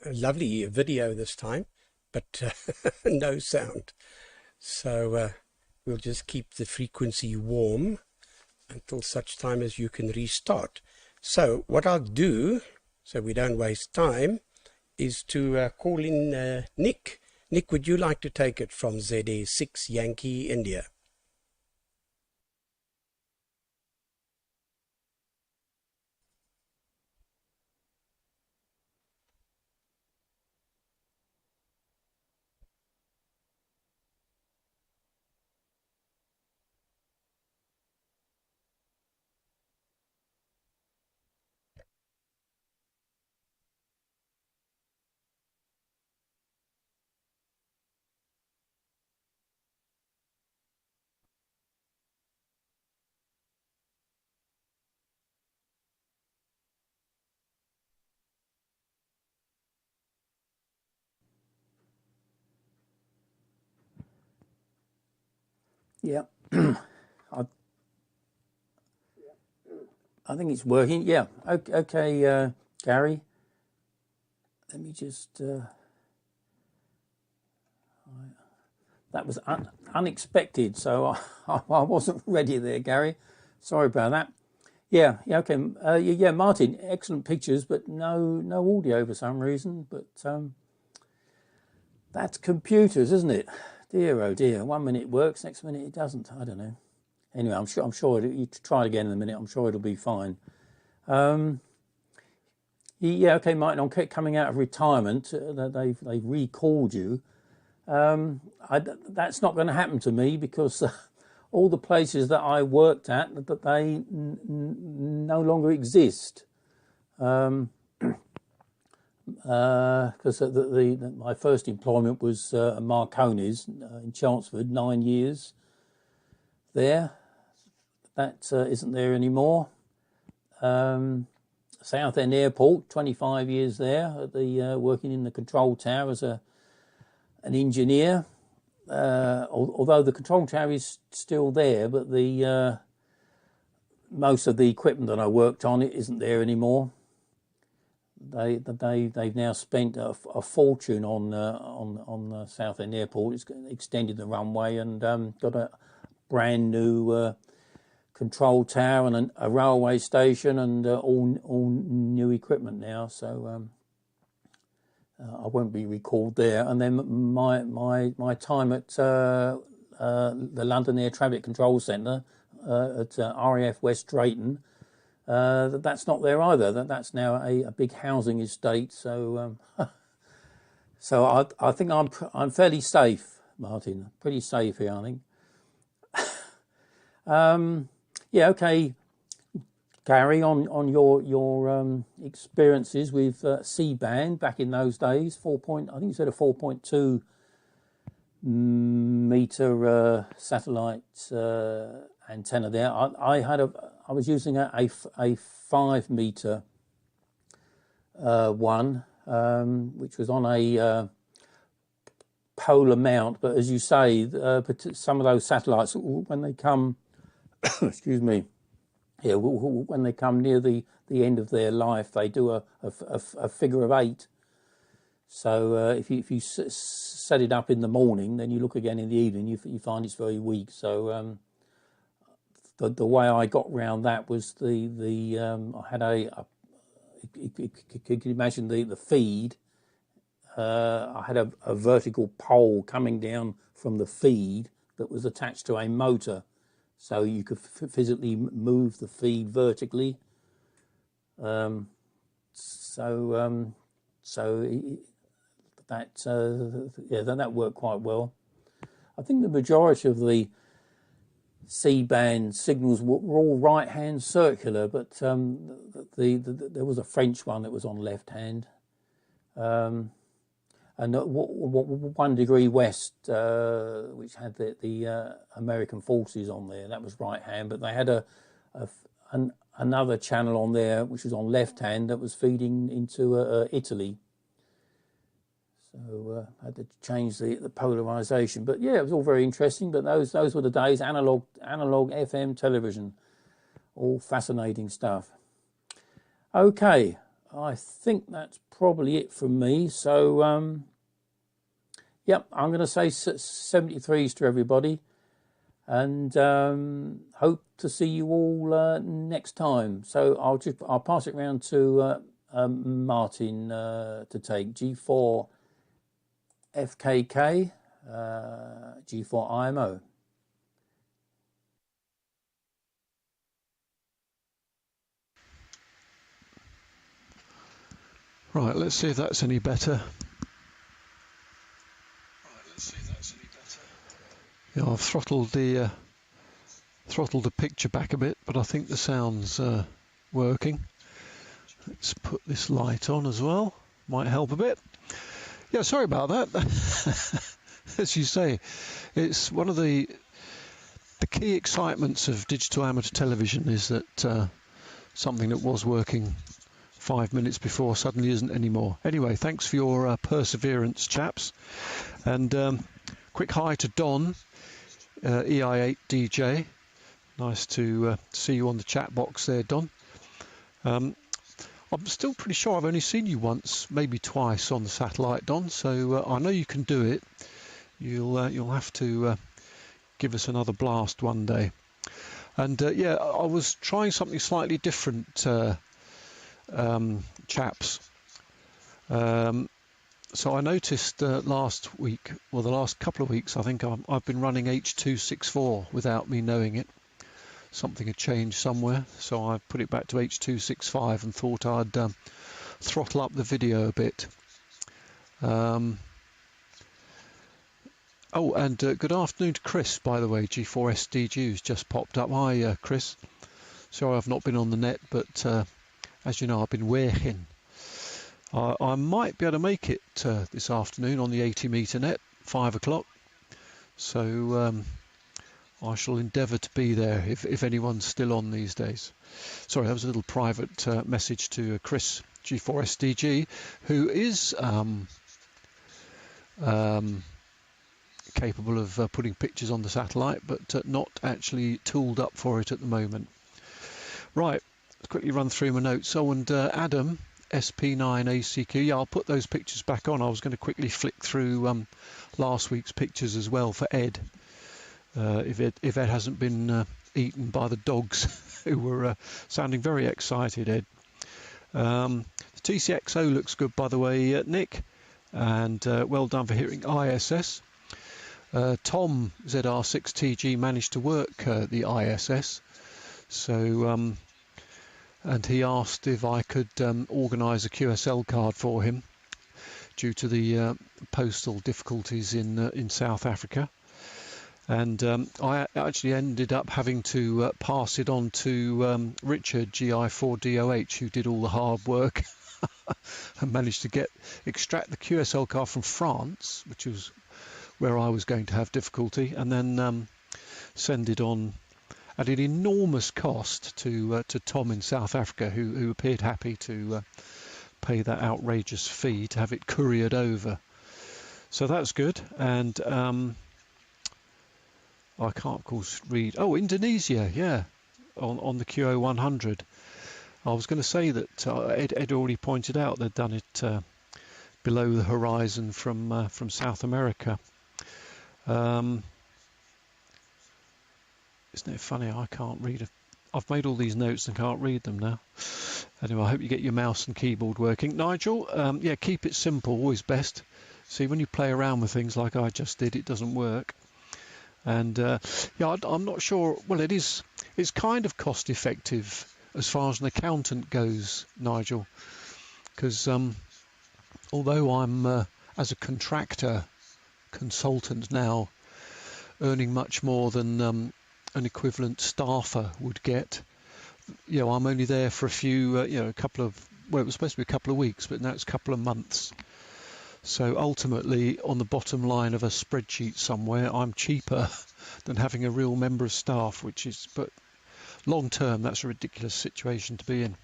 a lovely video this time, but no sound. So we'll just keep the frequency warm until such time as you can restart. So what I'll do, so we don't waste time, is to call in Nick. Nick, would you like to take it from ZA6 Yankee India? Yeah. I think it's working. Yeah. Okay, Gary. Let me just... that was unexpected, so I wasn't ready there, Gary. Sorry about that. Yeah, okay. Yeah, Martin, excellent pictures, but no audio for some reason. But that's computers, isn't it? Dear, oh dear. 1 minute it works, next minute it doesn't. I don't know. Anyway, I'm sure you try it again in a minute. I'm sure it'll be fine. Yeah, okay, Martin. I'm coming out of retirement. They've recalled you. That's not going to happen to me because all the places that I worked at, that they no longer exist. Because my first employment was Marconi's in Chelmsford, 9 years there. That isn't there anymore. Southend Airport, 25 years there, at the working in the control tower as an engineer. Although the control tower is still there, but the most of the equipment that I worked on it isn't there anymore. They've now spent a fortune on Southend Airport. It's extended the runway and got a brand new control tower and a railway station and all new equipment now. So I won't be recalled there. And then my time at the London Air Traffic Control Centre at RAF West Drayton. That's not there either. That's now a big housing estate. So, so I think I'm fairly safe, Martin. Pretty safe here, I think. Yeah. Okay, Gary. On your experiences with C-band back in those days, I think you said a 4.2 meter satellite antenna there. I was using a 5 meter one, which was on a polar mount. But as you say, some of those satellites, when they come, excuse me, yeah, when they come near the end of their life, they do a figure of 8. So if you set it up in the morning, then you look again in the evening, you find it's very weak. So the way I got round that was I had you can imagine the feed. I had a vertical pole coming down from the feed that was attached to a motor, so you could physically move the feed vertically. So that worked quite well. I think the majority of the C-band signals were all right-hand circular, but there was a French one that was on left-hand. And 1 degree west, which had the American forces on there, that was right-hand, but they had another channel on there which was on left-hand that was feeding into Italy. So I had to change the polarization. But yeah, it was all very interesting. But those were the days, analog FM television, all fascinating stuff. Okay, I think that's probably it from me. So, yep, I'm going to say 73s to everybody, and hope to see you all next time. So I'll pass it round to Martin to take G4 FKK, G4 IMO. Right, let's see if that's any better. Yeah, I've throttled the picture back a bit, but I think the sound's working. Let's put this light on as well. Might help a bit. Yeah, sorry about that. As you say, it's one of the key excitements of digital amateur television is that something that was working 5 minutes before suddenly isn't anymore. Anyway, thanks for your perseverance, chaps. And quick hi to Don, EI8DJ. Nice to see you on the chat box there, Don. I'm still pretty sure I've only seen you once, maybe twice on the satellite, Don. So I know you can do it. You'll have to give us another blast one day. And yeah, I was trying something slightly different, chaps. So I noticed last week, well, the last couple of weeks, I think I've been running H.264 without me knowing it. Something had changed somewhere, so I put it back to H.265 and thought I'd throttle up the video a bit. Oh, and good afternoon to Chris, by the way. G4SDG's just popped up. Hi, Chris. Sorry I've not been on the net, but as you know, I've been working. I might be able to make it this afternoon on the 80-metre net, 5 o'clock. So I shall endeavour to be there if anyone's still on these days. Sorry, that was a little private message to Chris, G4SDG, who is capable of putting pictures on the satellite, but not actually tooled up for it at the moment. Right, let's quickly run through my notes. Oh, and Adam, SP9ACQ, yeah, I'll put those pictures back on. I was going to quickly flick through last week's pictures as well for Ed. If Ed hasn't been eaten by the dogs who were sounding very excited, Ed. The TCXO looks good, by the way, Nick, and well done for hitting ISS. Tom ZR6TG managed to work the ISS, so and he asked if I could organise a QSL card for him due to the postal difficulties in South Africa. And I actually ended up having to pass it on to Richard, GI4DOH, who did all the hard work and managed to extract the QSL card from France, which was where I was going to have difficulty, and then send it on at an enormous cost to Tom in South Africa, who appeared happy to pay that outrageous fee to have it couriered over. So that's good. And I can't, of course, read. Oh, Indonesia, yeah, on the QO-100. I was going to say that Ed already pointed out they'd done it below the horizon from South America. Isn't it funny? I can't read it. I've made all these notes and can't read them now. Anyway, I hope you get your mouse and keyboard working. Nigel, yeah, keep it simple, always best. See, when you play around with things like I just did, it doesn't work. And yeah, I'm not sure. Well, it's kind of cost effective as far as an accountant goes, Nigel, because although I'm as a contractor consultant now earning much more than an equivalent staffer would get, you know, I'm only there for a few, you know, well, it was supposed to be a couple of weeks, but now it's a couple of months. So ultimately, on the bottom line of a spreadsheet somewhere, I'm cheaper than having a real member of staff, but long term, that's a ridiculous situation to be in.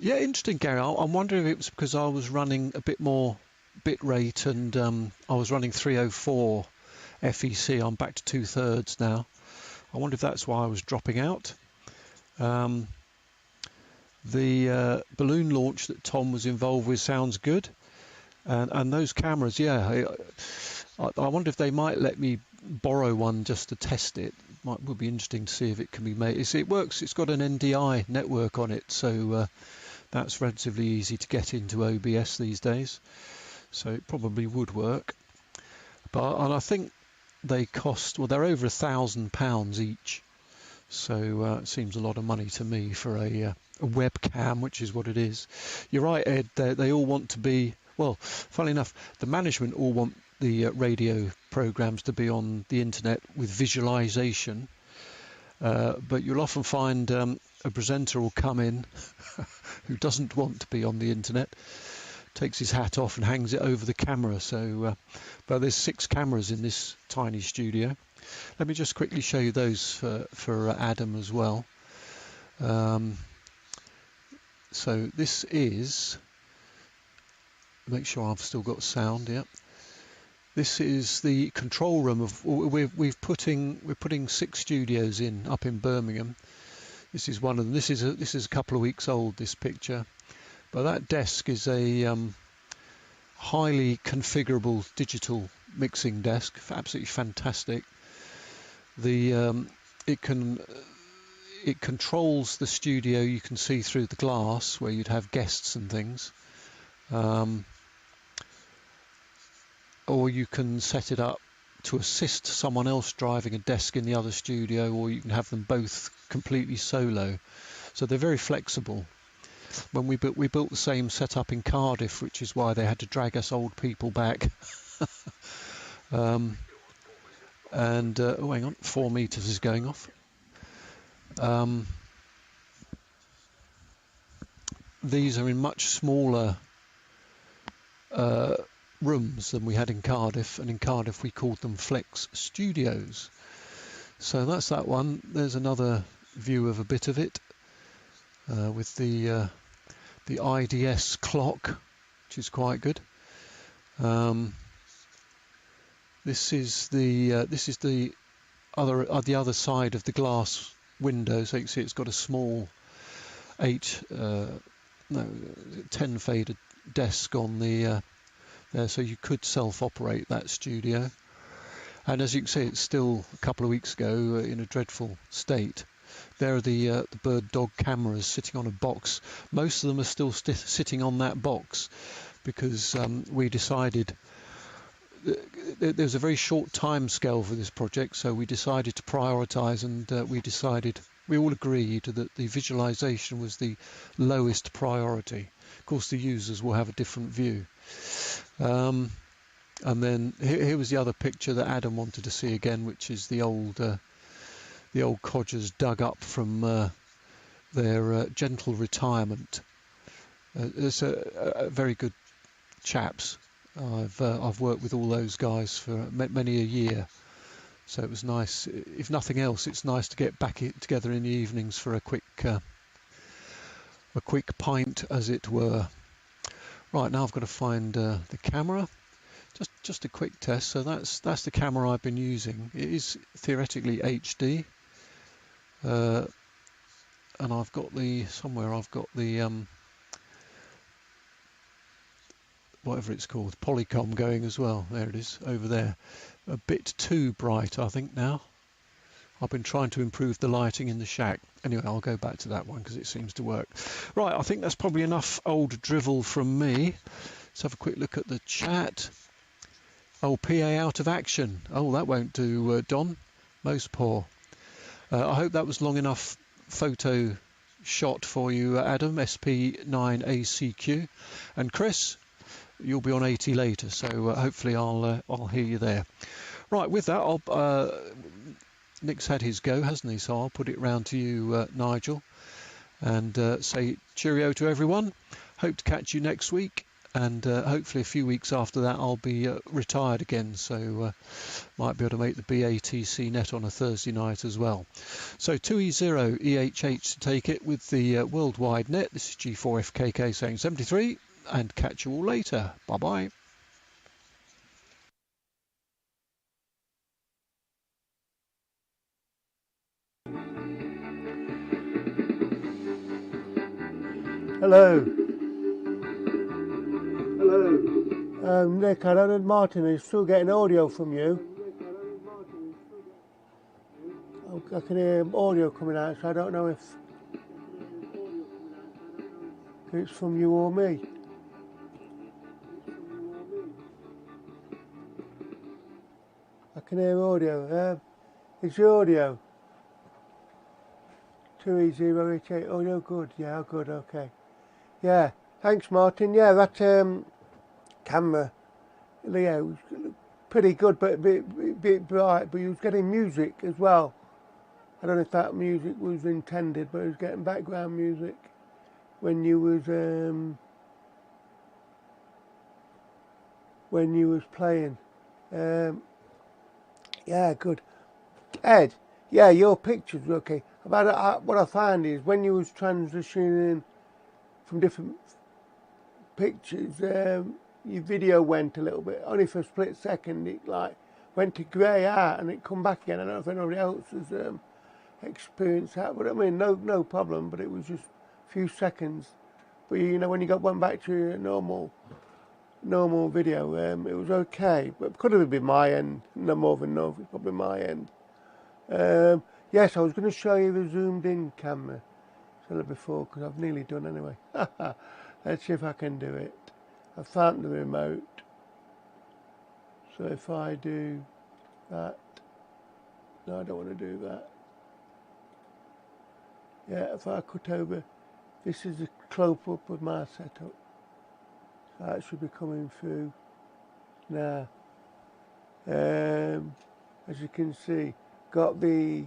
Yeah, interesting, Gary. I'm wondering if it was because I was running a bit more bit rate and I was running 304 FEC. I'm back to 2/3 now. I wonder if that's why I was dropping out. The balloon launch that Tom was involved with sounds good, and those cameras, yeah. I wonder if they might let me borrow one just to test it. Would be interesting to see if it can be made. It works. It's got an NDI network on it, so that's relatively easy to get into OBS these days. So it probably would work. And I think they cost, well, they're over £1,000 each. So it seems a lot of money to me for a webcam, which is what it is. You're right, Ed. They all want to be, well, funnily enough, the management all want the radio programs to be on the internet with visualization. But you'll often find a presenter will come in who doesn't want to be on the internet, takes his hat off and hangs it over the camera. So, but there's 6 cameras in this tiny studio. Let me just quickly show you those for Adam as well. So this is, make sure I've still got sound. Yep. This is the control room of. We're putting 6 studios up in Birmingham. This is one of them. This is a couple of weeks old, this picture, but that desk is a highly configurable digital mixing desk, absolutely fantastic. It controls the studio. You can see through the glass where you'd have guests and things, or you can set it up to assist someone else driving a desk in the other studio, or you can have them both completely solo. So they're very flexible. When we built the same setup in Cardiff, which is why they had to drag us old people back. Oh, hang on, 4 meters is going off. These are in much smaller rooms than we had in Cardiff, and in Cardiff we called them Flex Studios. So that's that one. There's another view of a bit of it with the IDS clock, which is quite good. This is the other side of the glass window. So you can see it's got a small 10 fader desk on the there, so you could self-operate that studio. And as you can see, it's still a couple of weeks ago in a dreadful state. There are the bird dog cameras sitting on a box. Most of them are still sitting on that box because we decided there's a very short time scale for this project, so we decided to prioritize, and we all agreed that the visualization was the lowest priority. Of course, the users will have a different view. And then here was the other picture that Adam wanted to see again, which is the old codgers dug up from their gentle retirement. It's a very good chaps. I've worked with all those guys for many a year, so it was nice. If nothing else, it's nice to get back together in the evenings for a quick pint, as it were. Right, now I've got to find the camera. Just a quick test. So that's the camera I've been using. It is theoretically HD, and I've got the whatever it's called, Polycom going as well. There it is over there. A bit too bright, I think now. I've been trying to improve the lighting in the shack. Anyway, I'll go back to that one because it seems to work. Right, I think that's probably enough old drivel from me. Let's have a quick look at the chat. Oh, PA out of action. Oh, that won't do, Don. Most poor. I hope that was long enough photo shot for you, Adam, SP9ACQ. And Chris, you'll be on 80 later, so hopefully I'll hear you there. Right, with that, Nick's had his go, hasn't he? So I'll put it round to you, Nigel, and say cheerio to everyone. Hope to catch you next week, and hopefully a few weeks after that I'll be retired again, so might be able to make the BATC net on a Thursday night as well. So 2E0 EHH to take it with the worldwide net. This is G4FKK saying 73, and catch you all later. Bye-bye. Hello. Hello. Nick, I don't know, Martin, are you still getting audio from you? I can hear audio coming out, so I don't know if it's from you or me. I can hear audio. Is your audio? 2E088 audio good? Yeah, good, okay. Yeah, thanks Martin. Yeah, that camera, Leo, was pretty good, but a bit bright, but he was getting music as well. I don't know if that music was intended, but he was getting background music when you was playing. Yeah, good. Ed, yeah, your pictures were okay. What I found is when you was transitioning from different pictures, your video went a little bit, only for a split second. It like went to grey out and it come back again. I don't know if anybody else has experienced that, but I mean, no problem. But it was just a few seconds. But you know, when you went back to your normal video, it was okay. But it could have been my end, no more than no. It's probably my end. Yes, I was going to show you the zoomed in camera before because I've nearly done anyway. Let's see if I can do it. I found the remote. So if I do that, no, I don't want to do that. Yeah, if I cut over, this is a close-up of my setup. So that should be coming through now. As you can see, got the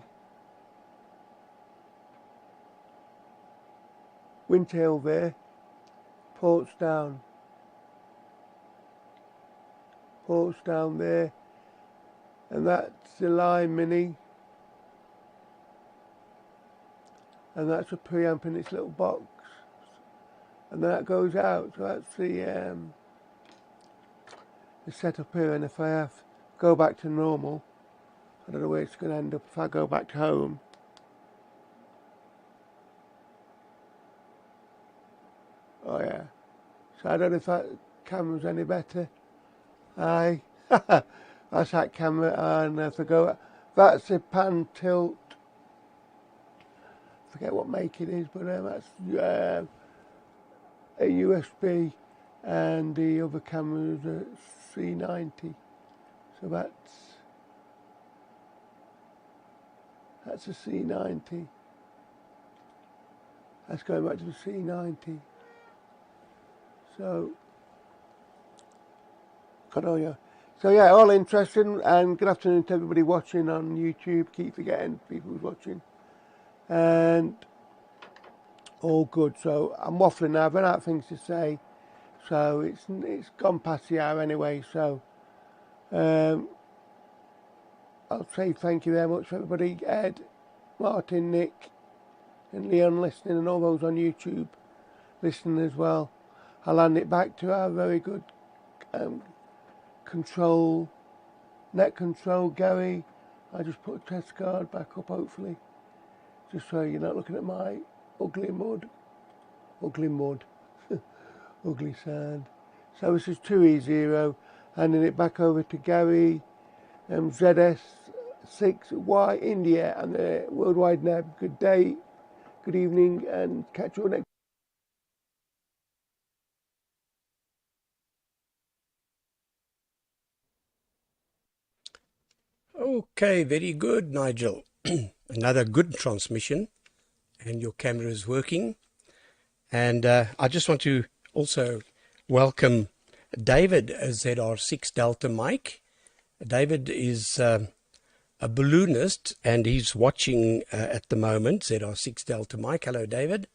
windtail there, ports down there, and that's the Line Mini, and that's a preamp in its little box, and that goes out. So that's the setup here. And if I have to go back to normal, I don't know where it's going to end up. If I go back to home, oh yeah. So I don't know if that camera's any better. Aye, that's that camera. And if I go, that's a pan tilt. Forget what make it is, but that's a USB, and the other camera is a C90. So that's a C90. That's going back to the C90. So, so yeah, all interesting, and good afternoon to everybody watching on YouTube. Keep forgetting people who's watching, and all good. So I'm waffling now. I've run out of things to say, so it's gone past the hour anyway. So I'll say thank you very much for everybody, Ed, Martin, Nick, and Leon listening, and all those on YouTube listening as well. I'll hand it back to our very good net control, Gary. I just put a test card back up, hopefully, just so you're not looking at my ugly mud, ugly sand. So this is 2E0, handing it back over to Gary, ZS6Y India, and the Worldwide Net. Good day, good evening, and catch you next. Okay, very good, Nigel. Another good transmission, and your camera is working. And I just want to also welcome David, ZR6 Delta Mike. David is a balloonist, and he's watching at the moment, ZR6 Delta Mike. Hello, David.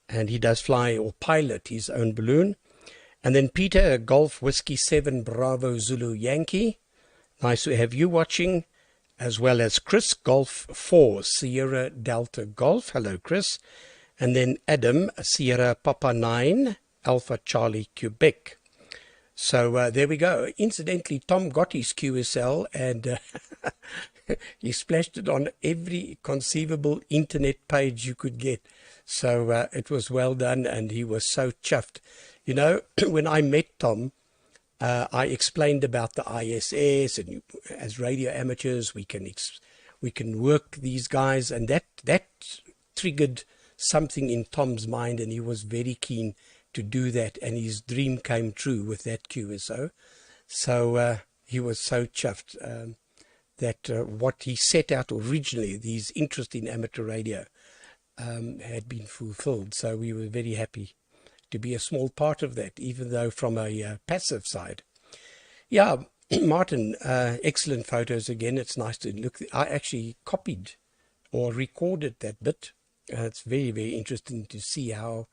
And he does fly or pilot his own balloon. And then Peter, Golf Whiskey 7 Bravo Zulu Yankee. Nice to have you watching, as well as Chris, Golf 4 Sierra Delta Golf. Hello, Chris. And then Adam, Sierra Papa 9 Alpha Charlie Quebec. So there we go. Incidentally, Tom got his QSL, and he splashed it on every conceivable internet page you could get. So it was well done, and he was so chuffed. You know, when I met Tom, I explained about the ISS, and as radio amateurs, we can work these guys, and that triggered something in Tom's mind, and he was very keen to do that, and his dream came true with that QSO. So he was so chuffed that what he set out originally, his interest in amateur radio, had been fulfilled. So we were very happy to be a small part of that, even though from a passive side. Yeah, Martin, excellent photos again. It's nice to look. I actually copied or recorded that bit. It's very, very interesting to see how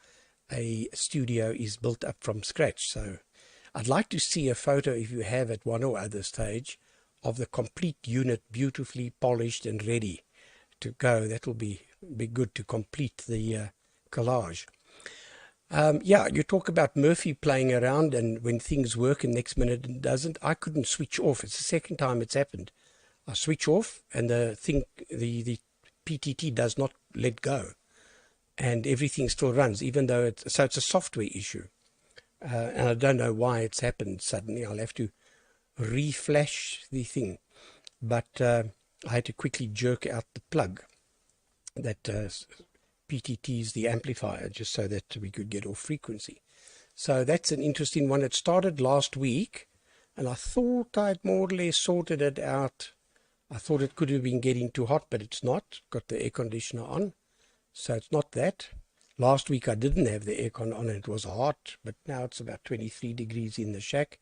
a studio is built up from scratch. So I'd like to see a photo, if you have at one or other stage, of the complete unit, beautifully polished and ready to go. That will be good to complete the collage. Yeah, you talk about Murphy playing around, and when things work and next minute it doesn't. I couldn't switch off. It's the second time it's happened. I switch off and the PTT does not let go, and everything still runs, even though it's a software issue. And I don't know why it's happened suddenly. I'll have to reflash the thing. But I had to quickly jerk out the plug that PTT's the amplifier, just so that we could get off frequency. So that's an interesting one. It started last week, and I thought I'd more or less sorted it out. I thought it could have been getting too hot, but it's not. Got the air conditioner on, so it's not that. Last week I didn't have the aircon on and it was hot, but now it's about 23 degrees in the shack.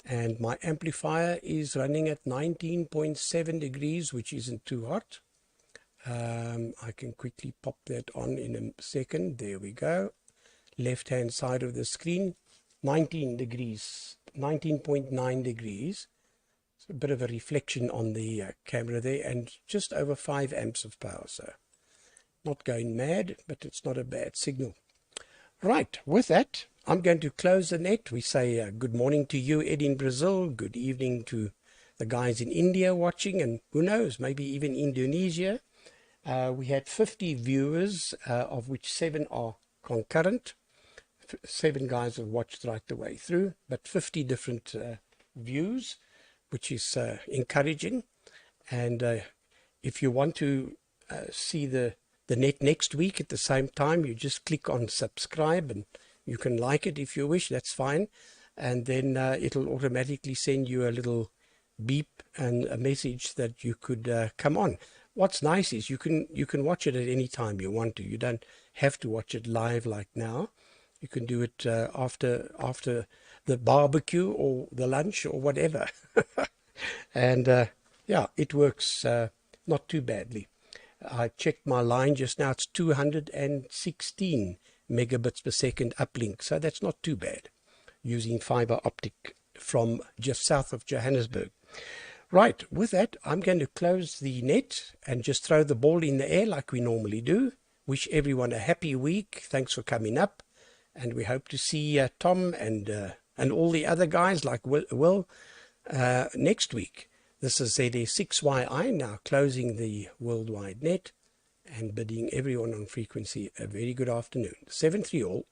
And my amplifier is running at 19.7 degrees, which isn't too hot. I can quickly pop that on in a second. There we go. Left-hand side of the screen, 19 degrees, 19.9 degrees. It's a bit of a reflection on the camera there, and just over 5 amps of power. So not going mad, but it's not a bad signal. Right, with that, I'm going to close the net. We say good morning to you, Ed, in Brazil. Good evening to the guys in India watching, and who knows, maybe even Indonesia. We had 50 viewers, of which 7 are concurrent. 7 guys have watched right the way through, but 50 different views, which is encouraging. And if you want to see the net next week at the same time, you just click on subscribe, and you can like it if you wish. That's fine. And then it'll automatically send you a little beep and a message that you could come on. What's nice is you can watch it at any time you want to. You don't have to watch it live like now. You can do it after the barbecue or the lunch or whatever. And yeah, it works not too badly. I checked my line just now. It's 216 megabits per second uplink, so that's not too bad, using fiber optic from just south of Johannesburg. Right, with that, I'm going to close the net and just throw the ball in the air like we normally do. Wish everyone a happy week. Thanks for coming up, and we hope to see Tom and all the other guys like Will next week. This is ZA6YI, now closing the worldwide net and bidding everyone on frequency a very good afternoon. 7-3 all.